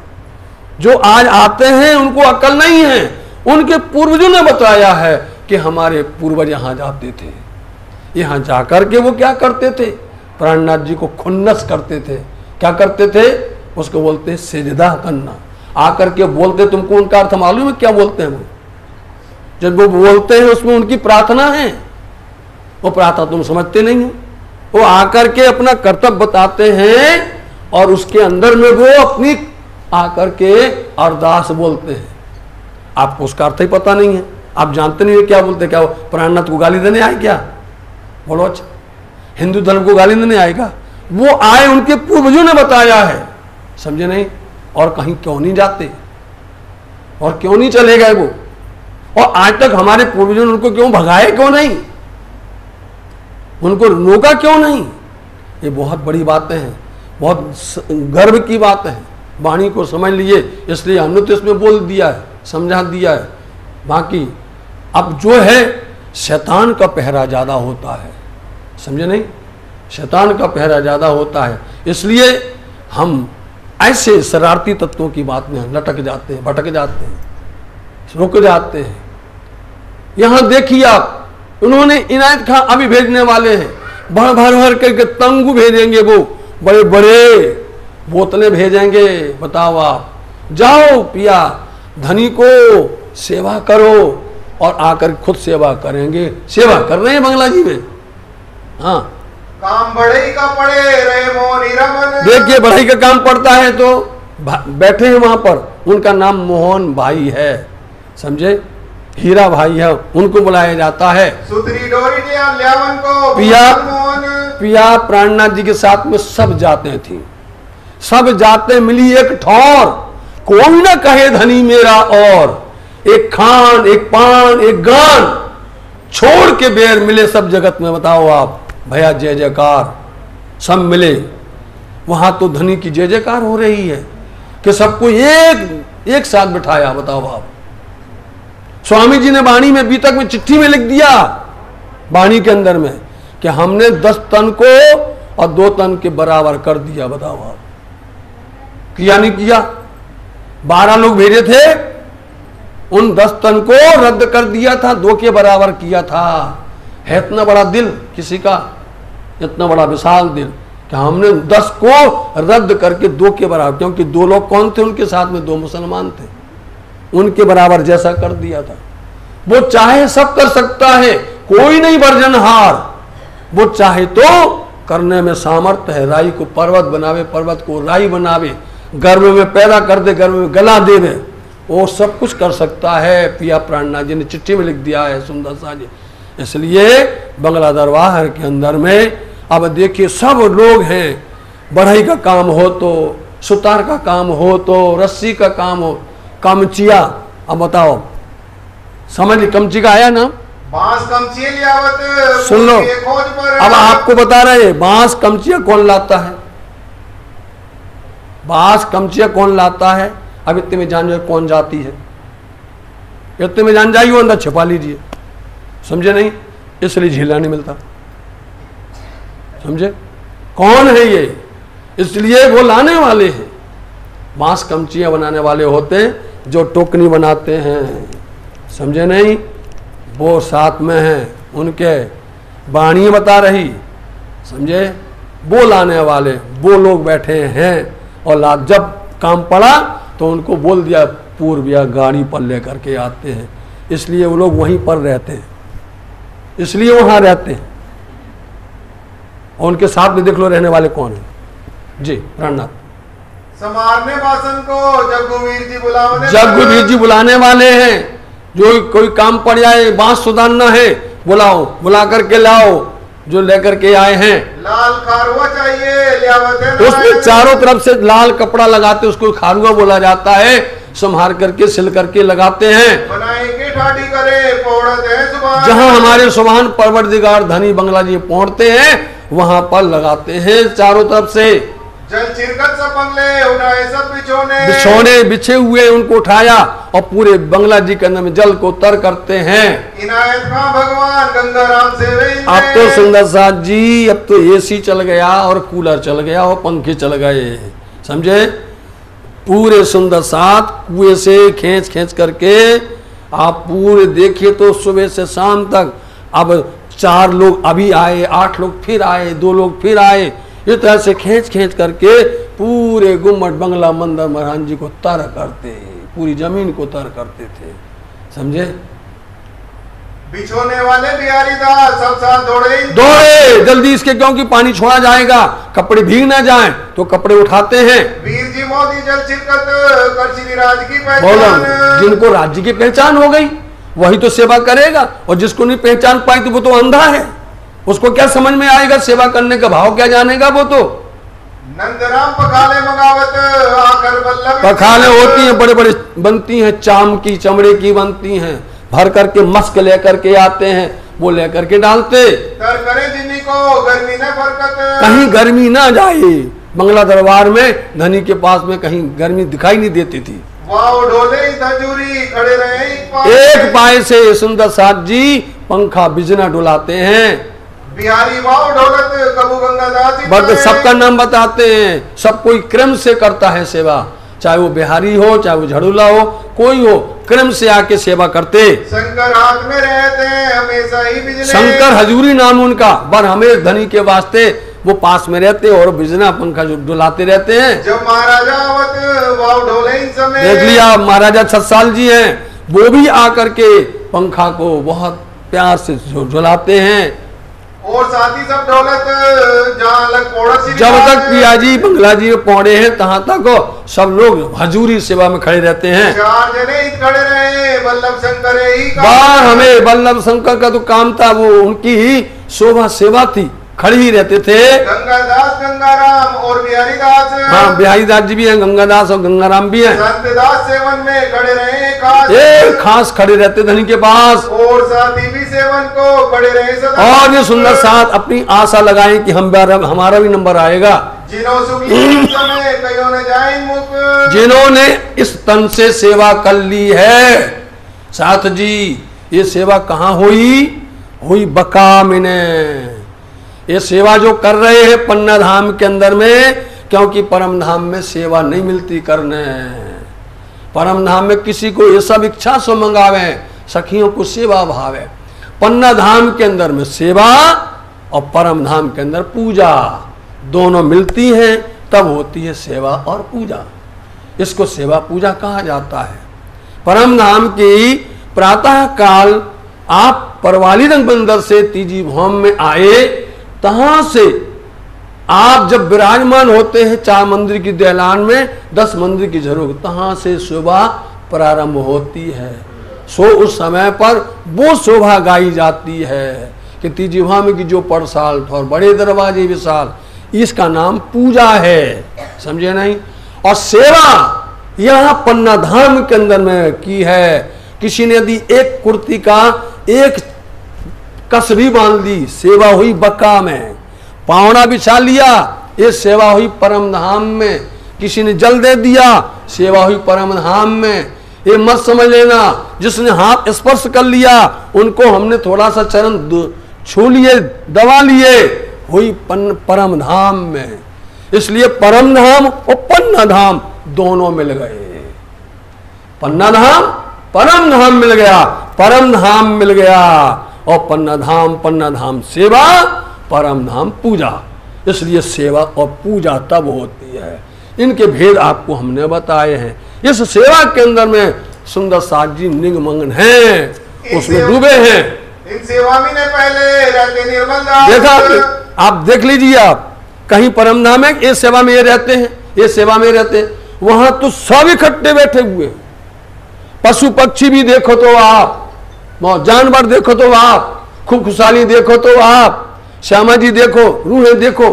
जो आज आते हैं उनको अकल नहीं है, उनके पूर्वजों ने बताया है कि हमारे पूर्वज यहां जाते थे, यहां जाकर के वो क्या करते थे, प्राणनाथ जी को खुन्नस करते थे। क्या करते थे? उसको बोलते हैं सेजदा करना। आकर के बोलते, तुमको उनका अर्थ मालूम है क्या बोलते हैं वो? जब वो बोलते हैं उसमें उनकी प्रार्थना है, वो प्रार्थना तुम समझते नहीं हो। वो आकर के अपना कर्तव्य बताते हैं और उसके अंदर में वो अपनी आकर के अरदास बोलते हैं। आपको उसका अर्थ ही पता नहीं है, आप जानते नहीं है क्या बोलते। क्या प्राणनाथ को गाली देने आए क्या? बोलो अच्छा, हिंदू धर्म को गाली देने आएगा? वो आए, उनके पूर्वजों ने बताया है, समझे नहीं? और कहीं क्यों नहीं जाते और क्यों नहीं चले गए वो? और आज तक हमारे पूर्वजों ने उनको क्यों भगाए, क्यों नहीं, उनको रोका क्यों नहीं? ये बहुत बड़ी बातें हैं, बहुत गर्व की बात है। वाणी को समझ लिए, इसलिए हमने तो इसमें बोल दिया है, समझा दिया है। बाकी अब जो है शैतान का पहरा ज़्यादा होता है, समझे नहीं? शैतान का पहरा ज़्यादा होता है, इसलिए हम ऐसे शरारती तत्वों की बात में लटक जाते हैं, भटक जाते हैं, रुक जाते हैं। यहाँ देखिए आप, उन्होंने इनायत खां अभी भेजने वाले हैं, भर भर भर करके तंगू भेजेंगे, वो बड़े बड़े बोतलें भेजेंगे। बताओ आप, जाओ पिया धनी को सेवा करो, और आकर खुद सेवा करेंगे। सेवा कर रहे हैं बंगला जी में। हाँ, काम बढ़ई का पड़े रहे मोनी रमन। देखिए बढ़ई का काम पड़ता है तो बैठे हैं वहां पर, उनका नाम मोहन भाई है, समझे, हीरा भाई है, उनको बुलाया जाता है। सुतरी डोरी ल्यावन को पिया प्राणनाथ जी के साथ में सब जाते थी, सब जाते मिली एक ठौर, कोई ना कहे धनी मेरा और, एक खान एक पान एक गान, छोड़ के बेर मिले सब जगत में। बताओ आप भैया, जय जयकार, सब मिले वहां तो धनी की जय जयकार हो रही है कि सबको एक साथ बिठाया। बताओ आप, स्वामी जी ने वाणी में बीतक में चिट्ठी में लिख दिया, वाणी के अंदर में, कि हमने 10 तन को और 2 तन के बराबर कर दिया। बताओ आप, किया नहीं किया? 12 लोग भेजे थे, उन 10 तन को रद्द कर दिया था, 2 के बराबर किया था। है इतना बड़ा दिल किसी का, इतना बड़ा विशाल दिल कि हमने 10 को रद्द करके 2 के बराबर, क्योंकि 2 लोग कौन थे उनके साथ में? 2 मुसलमान थे, उनके बराबर जैसा कर दिया था। वो चाहे सब कर सकता है, कोई नहीं वर्जनहार, वो चाहे तो करने में सामर्थ्य है। राई को पर्वत बनावे, पर्वत को राई बनावे, गर्भ में पैदा कर दे, गर्भ में गला देवे, वो सब कुछ कर सकता है। पिया प्राणनाथ जी ने चिट्ठी में लिख दिया है सुंदर सा जी। इसलिए बंगला दरबार के अंदर में अब देखिए सब लोग हैं, बढ़ई का काम हो तो, सुतार का काम हो तो, रस्सी का काम हो, कमचिया। अब बताओ, समझ ली कमची का आया ना? बांस कमचिया लियावत, सुन लो, अब आपको बता रहे बांस कमचिया कौन लाता है, बांस कमचिया कौन लाता है। अब इतने में जान जाए कौन जाती है, इतने में जान जाइए, अंदर छिपा लीजिए, समझे नहीं? इसलिए झीला नहीं मिलता, समझे? कौन है ये? इसलिए वो लाने वाले हैं, बांस कमचियां बनाने वाले होते हैं, जो टोकनी बनाते हैं, समझे नहीं? वो साथ में हैं, उनके वाणी बता रही, समझे? वो लाने वाले वो लोग बैठे हैं, और जब काम पड़ा तो उनको बोल दिया पूर्व या गाड़ी पर लेकर के आते हैं। इसलिए वो लोग वहीं पर रहते हैं, इसलिए वहां रहते हैं। और उनके साथ में देख लो रहने वाले कौन है जी। प्राणनाथ समारने वासन को जग्गुवीर जी बुलाने, जग्गुवीर जी बुलाने वाले हैं। जो कोई काम पड़ जाए, बांस सुधारना है, बुलाओ, बुला करके लाओ, जो लेकर के आए हैं। लाल खारुआ चाहिए लियावत है, उसमें चारों तरफ से लाल कपड़ा लगाते, उसको खारुआ बोला जाता है, संभार करके सिल करके लगाते हैं। बनाएंगे ठाडी करे पौड़त है सुभान, जहां हमारे सुभान परवरदिगार धनी बंगला जी पहुंचते हैं वहां पर लगाते हैं चारों तरफ से। जल चिरकत सब बंगले उठाए, सब बिछौने बिछे हुए उनको उठाया और पूरे बंगला जी के अंदर में जल को तर करते हैं। इनायत खां भगवान गंगाराम से अब तो सुंदर साथ जी, अब तो एसी चल गया और कूलर चल गया और पंखे चल गए, समझे? पूरे सुंदर साथ कुएं से खींच खींच करके आप पूरे देखिए तो सुबह से शाम तक, अब 4 लोग अभी आए, 8 लोग फिर आए, 2 लोग फिर आए, इस तरह से खींच खींच करके पूरे गुम्मट बंगला मंदिर महाराज जी को तर करते, पूरी जमीन को तर करते थे, समझे? बिछोने वाले बिहारी दास सब साथ दौड़े जल्दी इसके, क्योंकि पानी छोड़ा जाएगा, कपड़े भीग ना जाएं, तो कपड़े उठाते हैं। वीर जी मोदी जल चिरकत कर श्री राज की पहचान, जिनको राज्य की पहचान हो गई वही तो सेवा करेगा, और जिसको नहीं पहचान पाई तो वो तो अंधा है, उसको क्या समझ में आएगा सेवा करने का भाव, क्या जानेगा वो तो। नंदराम पखाले मंगावत आकर बल्लभ, पखाले होती हैं, बड़े बड़े बनती हैं, चाम की चमड़े की बनती हैं, भर करके मस्क लेकर के आते हैं, वो लेकर के डालते, तर करे जिन्हीं को गर्मी न फरकत, कहीं गर्मी ना जाए। बंगला दरबार में धनी के पास में कहीं गर्मी दिखाई नहीं देती थी। वाव डोले धजूरी खड़े रहे एक पाए से सुंदर साथ जी पंखा बिजना डुलाते हैं। बिहारी वाव ढोलत कबू गंगादास, बट सबका नाम बताते हैं, सब कोई क्रम से करता है सेवा, चाहे वो बिहारी हो, चाहे वो झड़ूला हो, कोई हो, क्रम से आके सेवा करते। शंकर हाथ में रहते हैं हमेशा ही बिजली, शंकर हजूरी नाम उनका, बर हमें धनी के वास्ते वो पास में रहते और बिजना पंखा जो डुलाते रहते हैं। जब महाराजा आवत वाव ढोले इन समय, देख लिया महाराजा छत्साल जी हैं, वो भी आकर के पंखा को बहुत प्यार से झुलाते हैं। और साथ ही सब ढोलत जहाँ लग पौड़सी जब तक पिया जी बंगला जी में पौड़े हैं तहां तक सब लोग हजूरी सेवा में खड़े रहते हैं। 4 जने ही खड़े रहे, वल्लभ शंकर ही बार हमें वल्लभ शंकर का तो काम था, वो उनकी ही शोभा सेवा थी, खड़े ही रहते थे। गंगादास गंगाराम और बिहारी दास, हाँ बिहारी दास जी भी हैं, गंगादास और गंगाराम भी हैं। संत दास सेवन में खड़े रहे खास खड़े रहते धनी के पास, और साथी भी सेवन को खड़े रहे सदा। और ये सुंदर साथ अपनी आशा लगाएं कि हमारा भी नंबर आएगा। जिन्होंने इस तन से सेवा कर ली है साथ जी, ये सेवा कहाँ हुई बका मिने। ये सेवा जो कर रहे हैं पन्ना धाम के अंदर में, क्योंकि परम धाम में सेवा नहीं मिलती करने। परम धाम में किसी को ये सब इच्छा से मंगावे, सखियों को सेवा भावे। पन्ना धाम के अंदर में सेवा और परम धाम के अंदर पूजा दोनों मिलती हैं, तब होती है सेवा और पूजा। इसको सेवा पूजा कहा जाता है। परम धाम की प्रातः काल आप परवाली रंग बंदर से तीजी भौम में आए, तहां से आप जब विराजमान होते हैं 4 मंदिर की दहलान में, 10 मंदिर की झरोख, तहां से शोभा प्रारंभ होती है। सो उस समय पर वो शोभा गाई जाती है कि तीजी भौम की जो परसाल और बड़े दरवाजे विशाल, इसका नाम पूजा है, समझे नहीं। और सेवा यहाँ पन्ना धाम के अंदर में की है। किसी ने यदि एक कुर्ती का एक कसरी बांध दी, सेवा हुई बक्का में। पावना बिछा लिया, ये सेवा हुई परम धाम में। किसी ने जल दे दिया, सेवा हुई परम धाम में। ये मत समझ लेना जिसने हाथ स्पर्श कर लिया उनको हमने थोड़ा सा चरण छू लिए, दबा लिए, हुई परम धाम में। इसलिए परम धाम और पन्ना धाम दोनों मिल गए। पन्ना धाम परम धाम मिल गया, परम धाम मिल गया, और पन्ना धाम सेवा, परम धाम पूजा। इसलिए सेवा और पूजा तब होती है। इनके भेद आपको हमने बताए हैं। इस सेवा के अंदर में सुंदर साथ जी निगमंगन हैं, उसमें डूबे हैं। इन सेवा में ने पहले रहते निर्मल दास, देखा आप देख लीजिए, आप कहीं परम धाम है, ये सेवा में ये रहते हैं, ये सेवा में रहते हैं। वहां तो सब इकट्ठे बैठे हुए, पशु पक्षी भी देखो तो आप, जानवर देखो तो आप, खूब खुशहाली देखो तो आप, श्यामा जी देखो, रूहें देखो,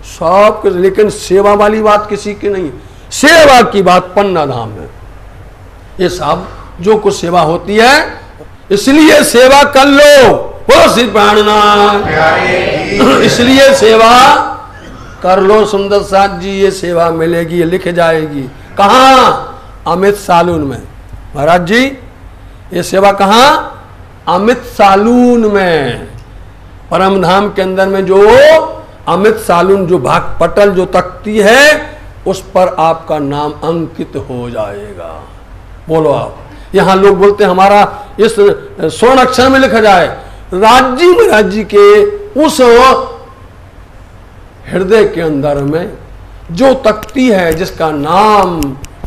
सब। लेकिन सेवा वाली बात किसी की नहीं। सेवा की बात पन्ना धाम में, ये सब जो कुछ सेवा होती है, इसलिए सेवा कर लो। बोलो श्री प्राणनाथ, इसलिए सेवा कर लो सुंदर साथ जी। ये सेवा मिलेगी, ये लिख जाएगी। कहाँ? अमित सालून में। महाराज जी ये सेवा कहाँ? अमित सालून में। परम धाम के अंदर में जो अमित सालून, जो भाग पटल जो तख्ती है, उस पर आपका नाम अंकित हो जाएगा। बोलो आप। यहाँ लोग बोलते हैं हमारा इस स्वर्ण अक्षर में लिखा जाए। राज्य महाराज जी के उस हृदय के अंदर में जो तख्ती है, जिसका नाम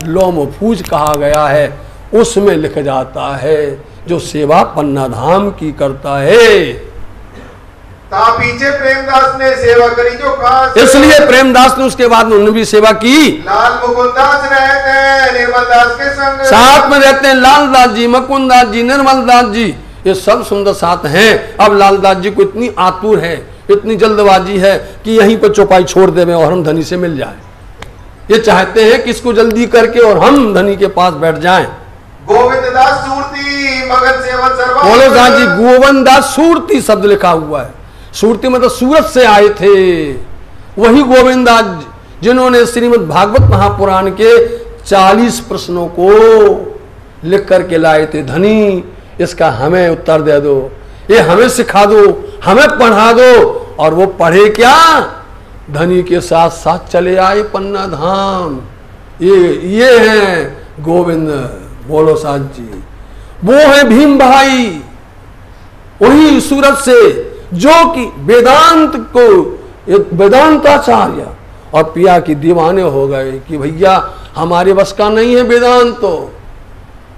लोमफूज कहा गया है, उसमें लिख जाता है जो सेवा पन्ना धाम की करता है। ता पीछे प्रेमदास ने सेवा करी जो खास, इसलिए प्रेमदास ने उसके बाद उन्होंने भी सेवा की। लाल मुकुंदास रहते हैं निर्मल दास के संग, साथ में रहते हैं लाल दास जी, मुकुंदास जी, निर्मल दास जी, ये सब सुंदर साथ हैं। अब लाल दास जी को इतनी आतुर है, इतनी जल्दबाजी है कि यहीं पर चौपाई छोड़ देवे और हम धनी से मिल जाए। ये चाहते हैं कि इसको जल्दी करके और हम धनी के पास बैठ जाएं। गोविंद दास सूरती मगन सेवन सर्वा, बोलो साहब जी, गोविंद दास सूरती शब्द लिखा हुआ है। सूरती मतलब सूरत से आए थे, वही गोविंद दास जिन्होंने श्रीमद् भागवत महापुराण के 40 प्रश्नों को लिख करके लाए थे। धनी इसका हमें उत्तर दे दो, ये हमें सिखा दो, हमें पढ़ा दो। और वो पढ़े क्या? धनी के साथ साथ चले आए पन्ना धाम। ये हैं गोविंद। बोलो साथ जी, वो है भीम भाई, वही सूरत से, जो कि वेदांत को वेदांताचार्य और पिया की दीवाने हो गए कि भैया हमारे बस का नहीं है वेदांत। तो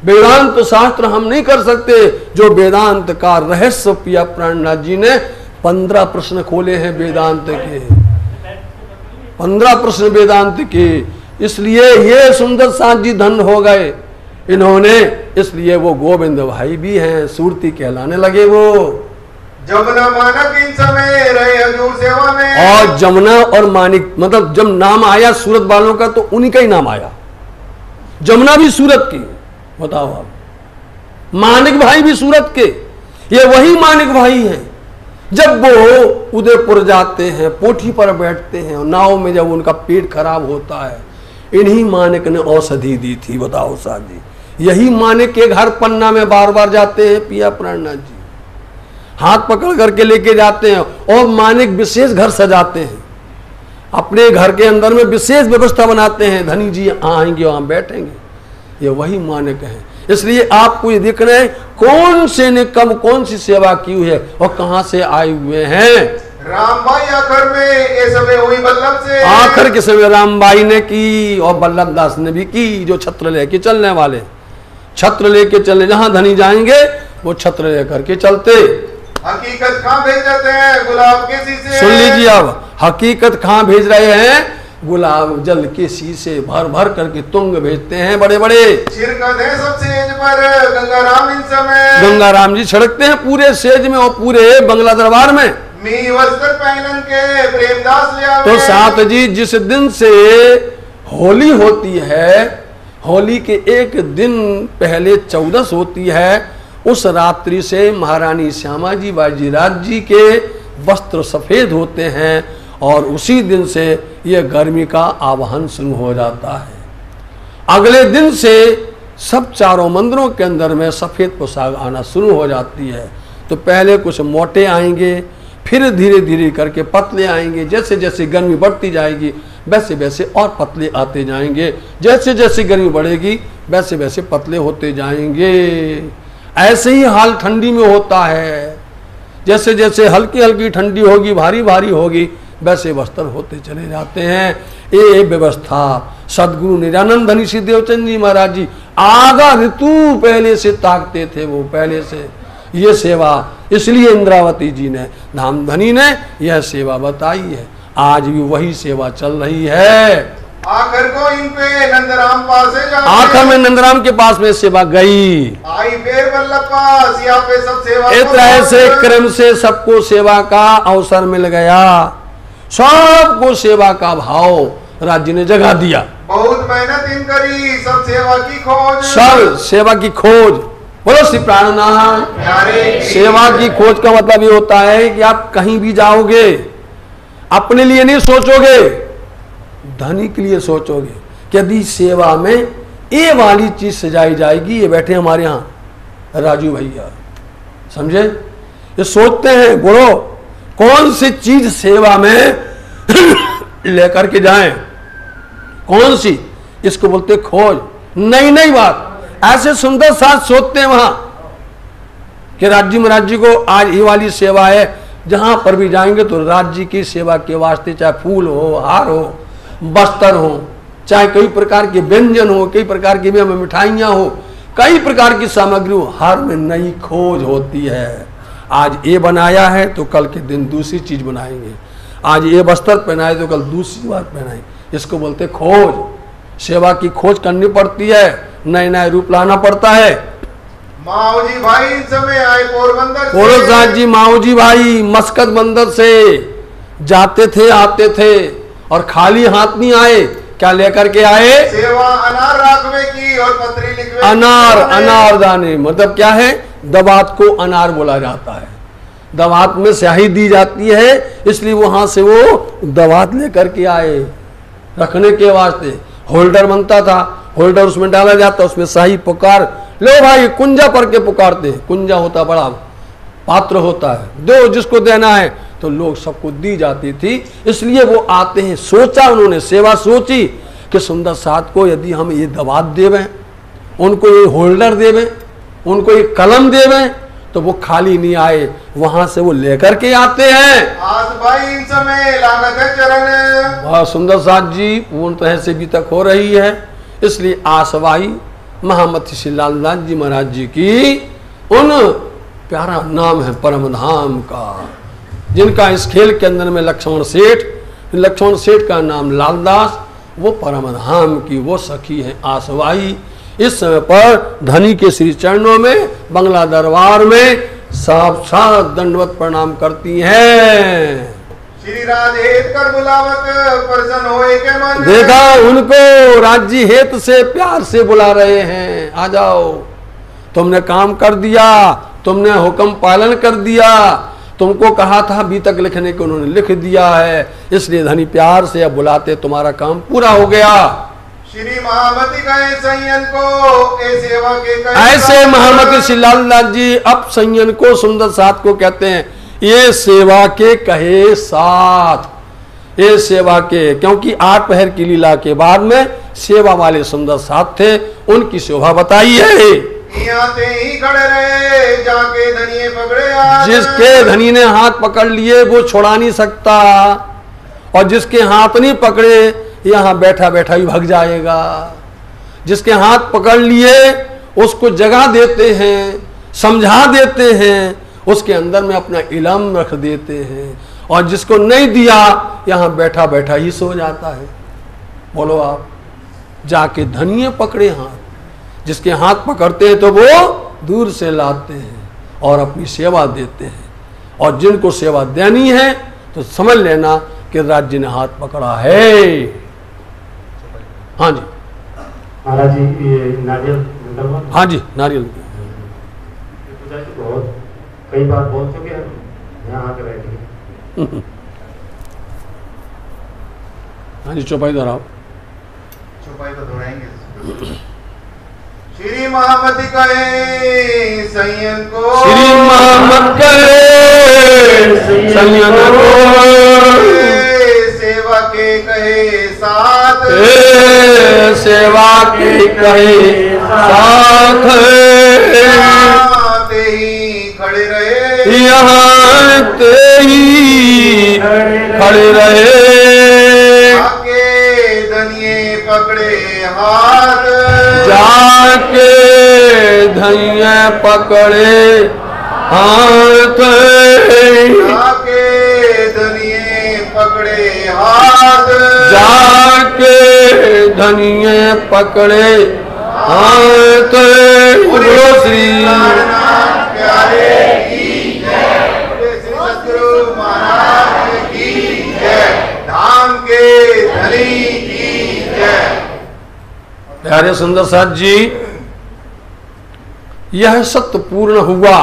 वेदांत तो शास्त्र हम नहीं कर सकते। जो वेदांत का रहस्य पिया प्राणनाथ जी ने 15 प्रश्न खोले हैं वेदांत के। 15 प्रश्न वेदांत के, इसलिए ये सुंदर साथ जी धन हो गए इन्होंने, इसलिए वो गोविंद भाई भी हैं, सूरती कहलाने लगे वो। जमुना मानक इन समय रहे हजूर सेवा में। और जमुना और मानिक, मतलब जब नाम आया सूरत वालों का तो उन्हीं का ही नाम आया। जमुना भी सूरत की, बताओ आप, मानिक भाई भी सूरत के, ये वही मानिक भाई हैं। जब वो उदयपुर जाते हैं, पोठी पर बैठते हैं, नाव में जब उनका पेट खराब होता है, इन्हीं मानिक ने औषधि दी थी। बताओ साहब जी, यही मानिक के घर पन्ना में बार बार जाते हैं पिया प्राणनाथ जी, हाथ पकड़ करके लेके जाते हैं, और मानिक विशेष घर सजाते हैं, अपने घर के अंदर में विशेष व्यवस्था बनाते हैं, धनी जी आएंगे वहां बैठेंगे, ये वही मानिक हैं। इसलिए आपको ये दिख रहे हैं कौन से ने कब कौन सी सेवा की हुई है और कहां से आए हुए हैं। राम भाई आखिर में ये समय हुई बल्लभ से, आखिर के समय राम भाई ने की और बल्लभ दास ने भी की, जो छत्र लेके चलने वाले, छत्र लेके चलने, जहां धनी जाएंगे वो छत्र लेकर के चलते। हकीकत कहाँ भेज देते हैं, गुलाब के शीशे। सुन लीजिए, अब हकीकत कहाँ भेज रहे हैं, गुलाब जल के शीशे भर भर करके तुंग भेजते हैं बड़े बड़े। छिड़कते हैं सब सेज पर गंगाराम इन समय, गंगाराम जी छिड़कते हैं पूरे सेज में और पूरे बंगला दरबार में। मी वस्त्र पहनन के प्रेमदास ले आवे। तो साथ जी जिस दिन से होली होती है, होली के एक दिन पहले 14 होती है, उस रात्रि से महारानी श्यामा जी बाजीराज जी के वस्त्र सफेद होते हैं, और उसी दिन से यह गर्मी का आवाहन शुरू हो जाता है। अगले दिन से सब चारों मंदिरों के अंदर में सफेद पोशाक आना शुरू हो जाती है। तो पहले कुछ मोटे आएंगे, फिर धीरे धीरे करके पतले आएंगे, जैसे जैसे गर्मी बढ़ती जाएगी वैसे वैसे और पतले आते जाएंगे, जैसे जैसे गर्मी बढ़ेगी वैसे वैसे पतले होते जाएंगे। ऐसे ही हाल ठंडी में होता है, जैसे जैसे हल्की हल्की ठंडी होगी, भारी भारी होगी, वैसे वस्त्र होते चले जाते हैं। ये व्यवस्था सदगुरु निरानंद धनी श्री देवचंद जी महाराज जी आगा ऋतु पहले से ताकते थे, वो पहले से ये सेवा, इसलिए इंद्रावती जी ने, धामधनी ने यह सेवा बताई है। आज भी वही सेवा चल रही है। आखिर को इन पे नंदराम पास है, आखिर में नंदराम के पास में सेवा गई, आई फिर वल्लभ पास, यहाँ पे सब सेवा इस तरह से क्रम से सबको सेवा का अवसर मिल गया, सबको सेवा का भाव राज्य ने जगा दिया। बहुत मेहनत इन करी, सब सेवा की खोज, सब सेवा की खोज। बोलो श्री प्राणनाथ। सेवा की खोज का मतलब ये होता है कि आप कहीं भी जाओगे अपने लिए नहीं सोचोगे, धनी के लिए सोचोगे कि यदि सेवा में ये वाली चीज सजाई जाएगी, ये बैठे हमारे यहाँ राजू भैया, समझे, ये सोचते हैं बोलो कौन सी चीज सेवा में लेकर के जाएं, कौन सी, इसको बोलते खोज। नई नई बात, ऐसे सुंदर साथ सोचते हैं वहां कि राज्य महाराज जी को आज ये वाली सेवा है, जहां पर भी जाएंगे तो राज्य की सेवा के वास्ते चाहे फूल हो, हार हो, बस्तर हो, चाहे कई प्रकार के व्यंजन हो, कई प्रकार की भी हमें मिठाइयाँ हो, कई प्रकार की सामग्री हो, हर में नई खोज होती है। आज ये बनाया है तो कल के दिन दूसरी चीज बनाएंगे, आज ये वस्त्र पहनाए तो कल दूसरी बात पहनाएंगे, इसको बोलते खोज। सेवा की खोज करनी पड़ती है, नए नए रूप लाना पड़ता है। माऊजी भाई इन समय आए पोरबंदर, पोरबंदर जी माऊजी भाई मस्कत बंदर से जाते थे आते थे, और खाली हाथ नहीं आए, क्या लेकर के आए, सेवा अनार राखवे की और पत्री लिखवे। अनार, अनार दाने मतलब क्या है, दवात को अनार बोला जाता है, दवात में स्याही दी जाती है, इसलिए वहां से वो दवात लेकर के आए रखने के वास्ते। होल्डर बनता था, होल्डर उसमें डाला जाता, उसमें स्याही पुकार लो भाई, कुंजा पर के पुकारते, कुंजा होता बड़ा पात्र होता है, दो जिसको देना है, तो लोग सबको दी जाती थी। इसलिए वो आते हैं, सोचा उन्होंने, सेवा सोची कि सुंदर साथ को यदि हम ये दवात देवें, उनको ये होल्डर देवें, उनको ये कलम देवें, तो वो खाली नहीं आए, वहां से वो लेकर के आते हैं। आज भाई इन समय लागत है चरण, बहुत सुंदर साथ जी पूर्ण तरह से भी तक हो रही है। इसलिए आसवाई महामती श्री लालनाथ जी महाराज जी की उन प्यारा नाम है परम धाम का, जिनका इस खेल के अंदर में लक्ष्मण सेठ लक्ष्मण सेठ का नाम लालदास, वो परमधाम की वो सखी है आसवाई। इस समय पर धनी के श्री चरणों में बंगला दरबार में साक्षात दंडवत प्रणाम करती हैं। श्री राधे कर बुलावत प्रसन्न होए के मन। देखा उनको राज्य हेत से प्यार से बुला रहे हैं, आ जाओ, तुमने काम कर दिया, तुमने हुक्म पालन कर दिया, तुमको कहा था अभी तक लिखने को उन्होंने लिख दिया है, इसलिए धनी प्यार से अब बुलाते, तुम्हारा काम पूरा हो गया। श्री महामती कहे संयन को ए सेवा के कहे। ऐसे महामती श्री लालदास जी अब संयन को सुंदर साथ को कहते हैं, ये सेवा के कहे साथ, ये सेवा के, क्योंकि 8 पहर की लीला के बाद में सेवा वाले सुंदर साथ थे, उनकी शोभा बताई है। आते ही खड़े रहे जाके धनिये पकड़े हाथ। जिसके धनी ने हाथ पकड़ लिए वो छोड़ा नहीं सकता, और जिसके हाथ नहीं पकड़े यहाँ बैठा बैठा ही भाग जाएगा। जिसके हाथ पकड़ लिए उसको जगा देते हैं, समझा देते हैं, उसके अंदर में अपना इल्म रख देते हैं, और जिसको नहीं दिया यहाँ बैठा बैठा ही सो जाता है। बोलो आप, जाके धनिये पकड़े हाथ, जिसके हाथ पकड़ते हैं तो वो दूर से लाते हैं और अपनी सेवा देते हैं, और जिनको सेवा देनी है तो समझ लेना कि राज्य ने हाथ पकड़ा है। हाँ जी महाराज जी, ये नारियल निकलवा। हाँ जी, नारियल बहुत कई बार बोल चुके हैं, यहाँ आके बैठे। हाँ जी, चौपाई दोहराओ। चौपाई तो दोहराएंगे। श्री महामती कहे संयन को। श्री महामती कहे संयन को। सेवा के कहे साथ। सेवा के कहे साथ। ते ही खड़े रहे। यहाँ ते ही खड़े रहे। आके धनिये पकड़े हाथ। जाके धनिये पकड़े हाथ। जाके धनिये पकड़े हाथ। जाके धनिये पकड़े हाथ। बोलो श्री प्यारे की जय। श्री सद्गुरु महाराज की जय। धाम के धनी की जय। प्यारे सुंदर साथ जी, यह सत्य पूर्ण हुआ।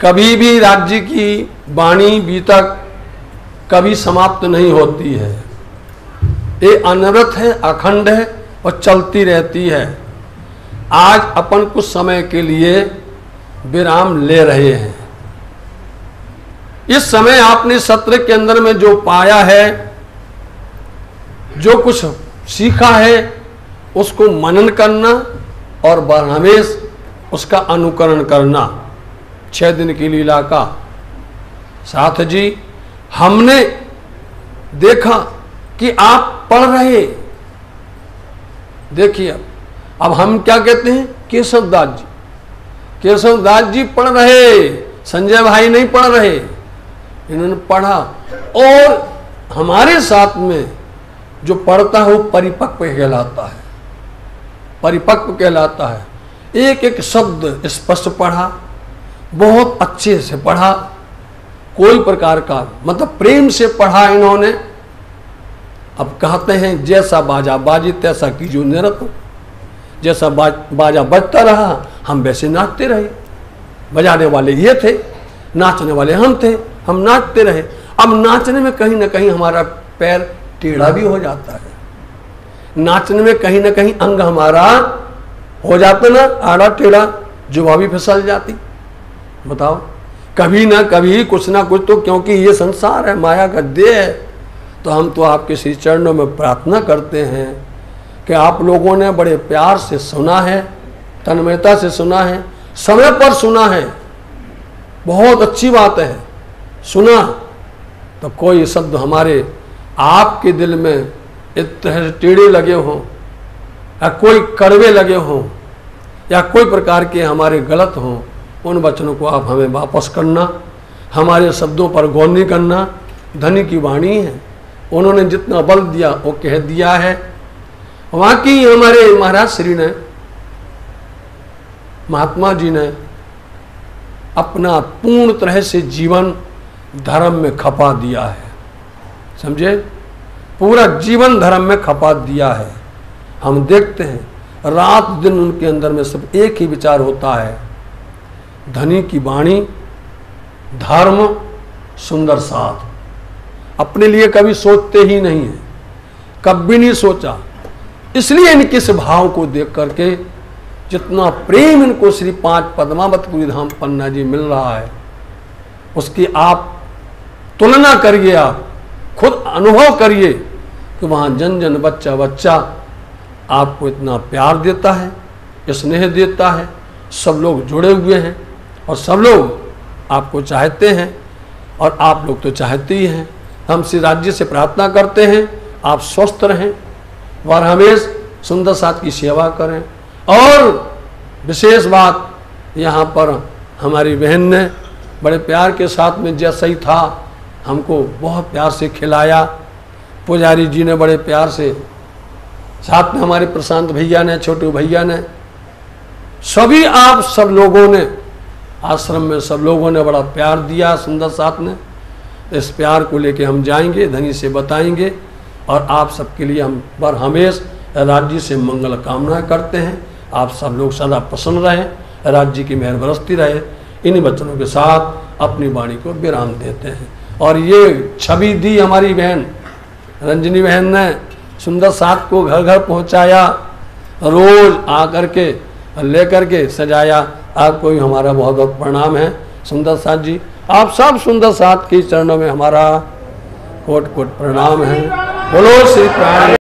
कभी भी राज्य की वाणी बीतक कभी समाप्त नहीं होती है, ये अनवरत है, अखंड है और चलती रहती है। आज अपन कुछ समय के लिए विराम ले रहे हैं। इस समय आपने सत्र के अंदर में जो पाया है, जो कुछ सीखा है, उसको मनन करना और बरहमेश उसका अनुकरण करना। 6 दिन की लीला का साथ जी हमने देखा कि आप पढ़ रहे। देखिए अब हम क्या कहते हैं, केशवदास जी, केशवदास जी पढ़ रहे, संजय भाई नहीं पढ़ रहे, इन्होंने पढ़ा। और हमारे साथ में जो पढ़ता है वो परिपक्व कहलाता है, परिपक्व कहलाता है। एक एक शब्द स्पष्ट पढ़ा, बहुत अच्छे से पढ़ा, कोई प्रकार का मतलब प्रेम से पढ़ा इन्होंने। अब कहते हैं जैसा बाजा बाजी तैसा कीजो नृत्य। जैसा बाजा बजता रहा हम वैसे नाचते रहे। बजाने वाले ये थे, नाचने वाले हम थे, हम नाचते रहे। अब नाचने में कहीं ना कहीं हमारा पैर टेढ़ा भी हो जाता है, नाचने में कहीं ना कहीं अंग हमारा हो जाता ना आड़ा टेढ़ा, जुबान भी फिसल जाती। बताओ, कभी ना कभी कुछ ना कुछ तो, क्योंकि ये संसार है, माया का देह है। तो हम तो आपके श्री चरणों में प्रार्थना करते हैं कि आप लोगों ने बड़े प्यार से सुना है, तन्मयता से सुना है, समय पर सुना है, बहुत अच्छी बात है। सुना तो कोई शब्द हमारे आपके दिल में इतने टेढ़े लगे हों, या कोई कड़वे लगे हों, या कोई प्रकार के हमारे गलत हों, उन वचनों को आप हमें वापस करना, हमारे शब्दों पर गौर नहीं करना। धनी की वाणी है, उन्होंने जितना बल दिया वो कह दिया है। वाकई हमारे महाराज श्री ने, महात्मा जी ने अपना पूर्ण तरह से जीवन धर्म में खपा दिया है, समझे, पूरा जीवन धर्म में खपा दिया है। हम देखते हैं रात दिन उनके अंदर में सब एक ही विचार होता है, धनी की वाणी, धर्म, सुंदर साथ। अपने लिए कभी सोचते ही नहीं है, कभी नहीं सोचा। इसलिए इनके इस भाव को देख करके जितना प्रेम इनको श्री 5 पद्मावत पुरी धाम पन्ना जी मिल रहा है, उसकी आप तुलना करिए, आप खुद अनुभव करिए कि वहाँ जन जन बच्चा बच्चा आपको इतना प्यार देता है, स्नेह देता है, सब लोग जुड़े हुए हैं और सब लोग आपको चाहते हैं और आप लोग तो चाहते ही हैं। हम श्री राज्य से प्रार्थना करते हैं आप स्वस्थ रहें और हमेशा सुंदर साथ की सेवा करें। और विशेष बात यहाँ पर हमारी बहन ने बड़े प्यार के साथ में जैसा ही था हमको बहुत प्यार से खिलाया, पुजारी जी ने बड़े प्यार से, साथ में हमारे प्रशांत भैया ने, छोटू भैया ने, सभी आप सब लोगों ने, आश्रम में सब लोगों ने बड़ा प्यार दिया सुंदर साथ ने। इस प्यार को लेके हम जाएंगे, धनी से बताएंगे और आप सबके लिए हम पर हमेशा राज्य से मंगल कामनाएं करते हैं। आप सब लोग सदा प्रसन्न रहें, राज्य की मेहर बरसती रहे। इन बच्चों के साथ अपनी वाणी को विराम देते हैं। और ये छवि दी हमारी बहन रंजनी बहन ने, सुंदर साथ को घर घर पहुंचाया, रोज आकर के लेकर के सजाया। आपको भी हमारा बहुत बहुत प्रणाम है सुंदर साथ जी। आप सब सुंदर साथ के चरणों में हमारा कोट कोट प्रणाम है। बोलो श्री प्राण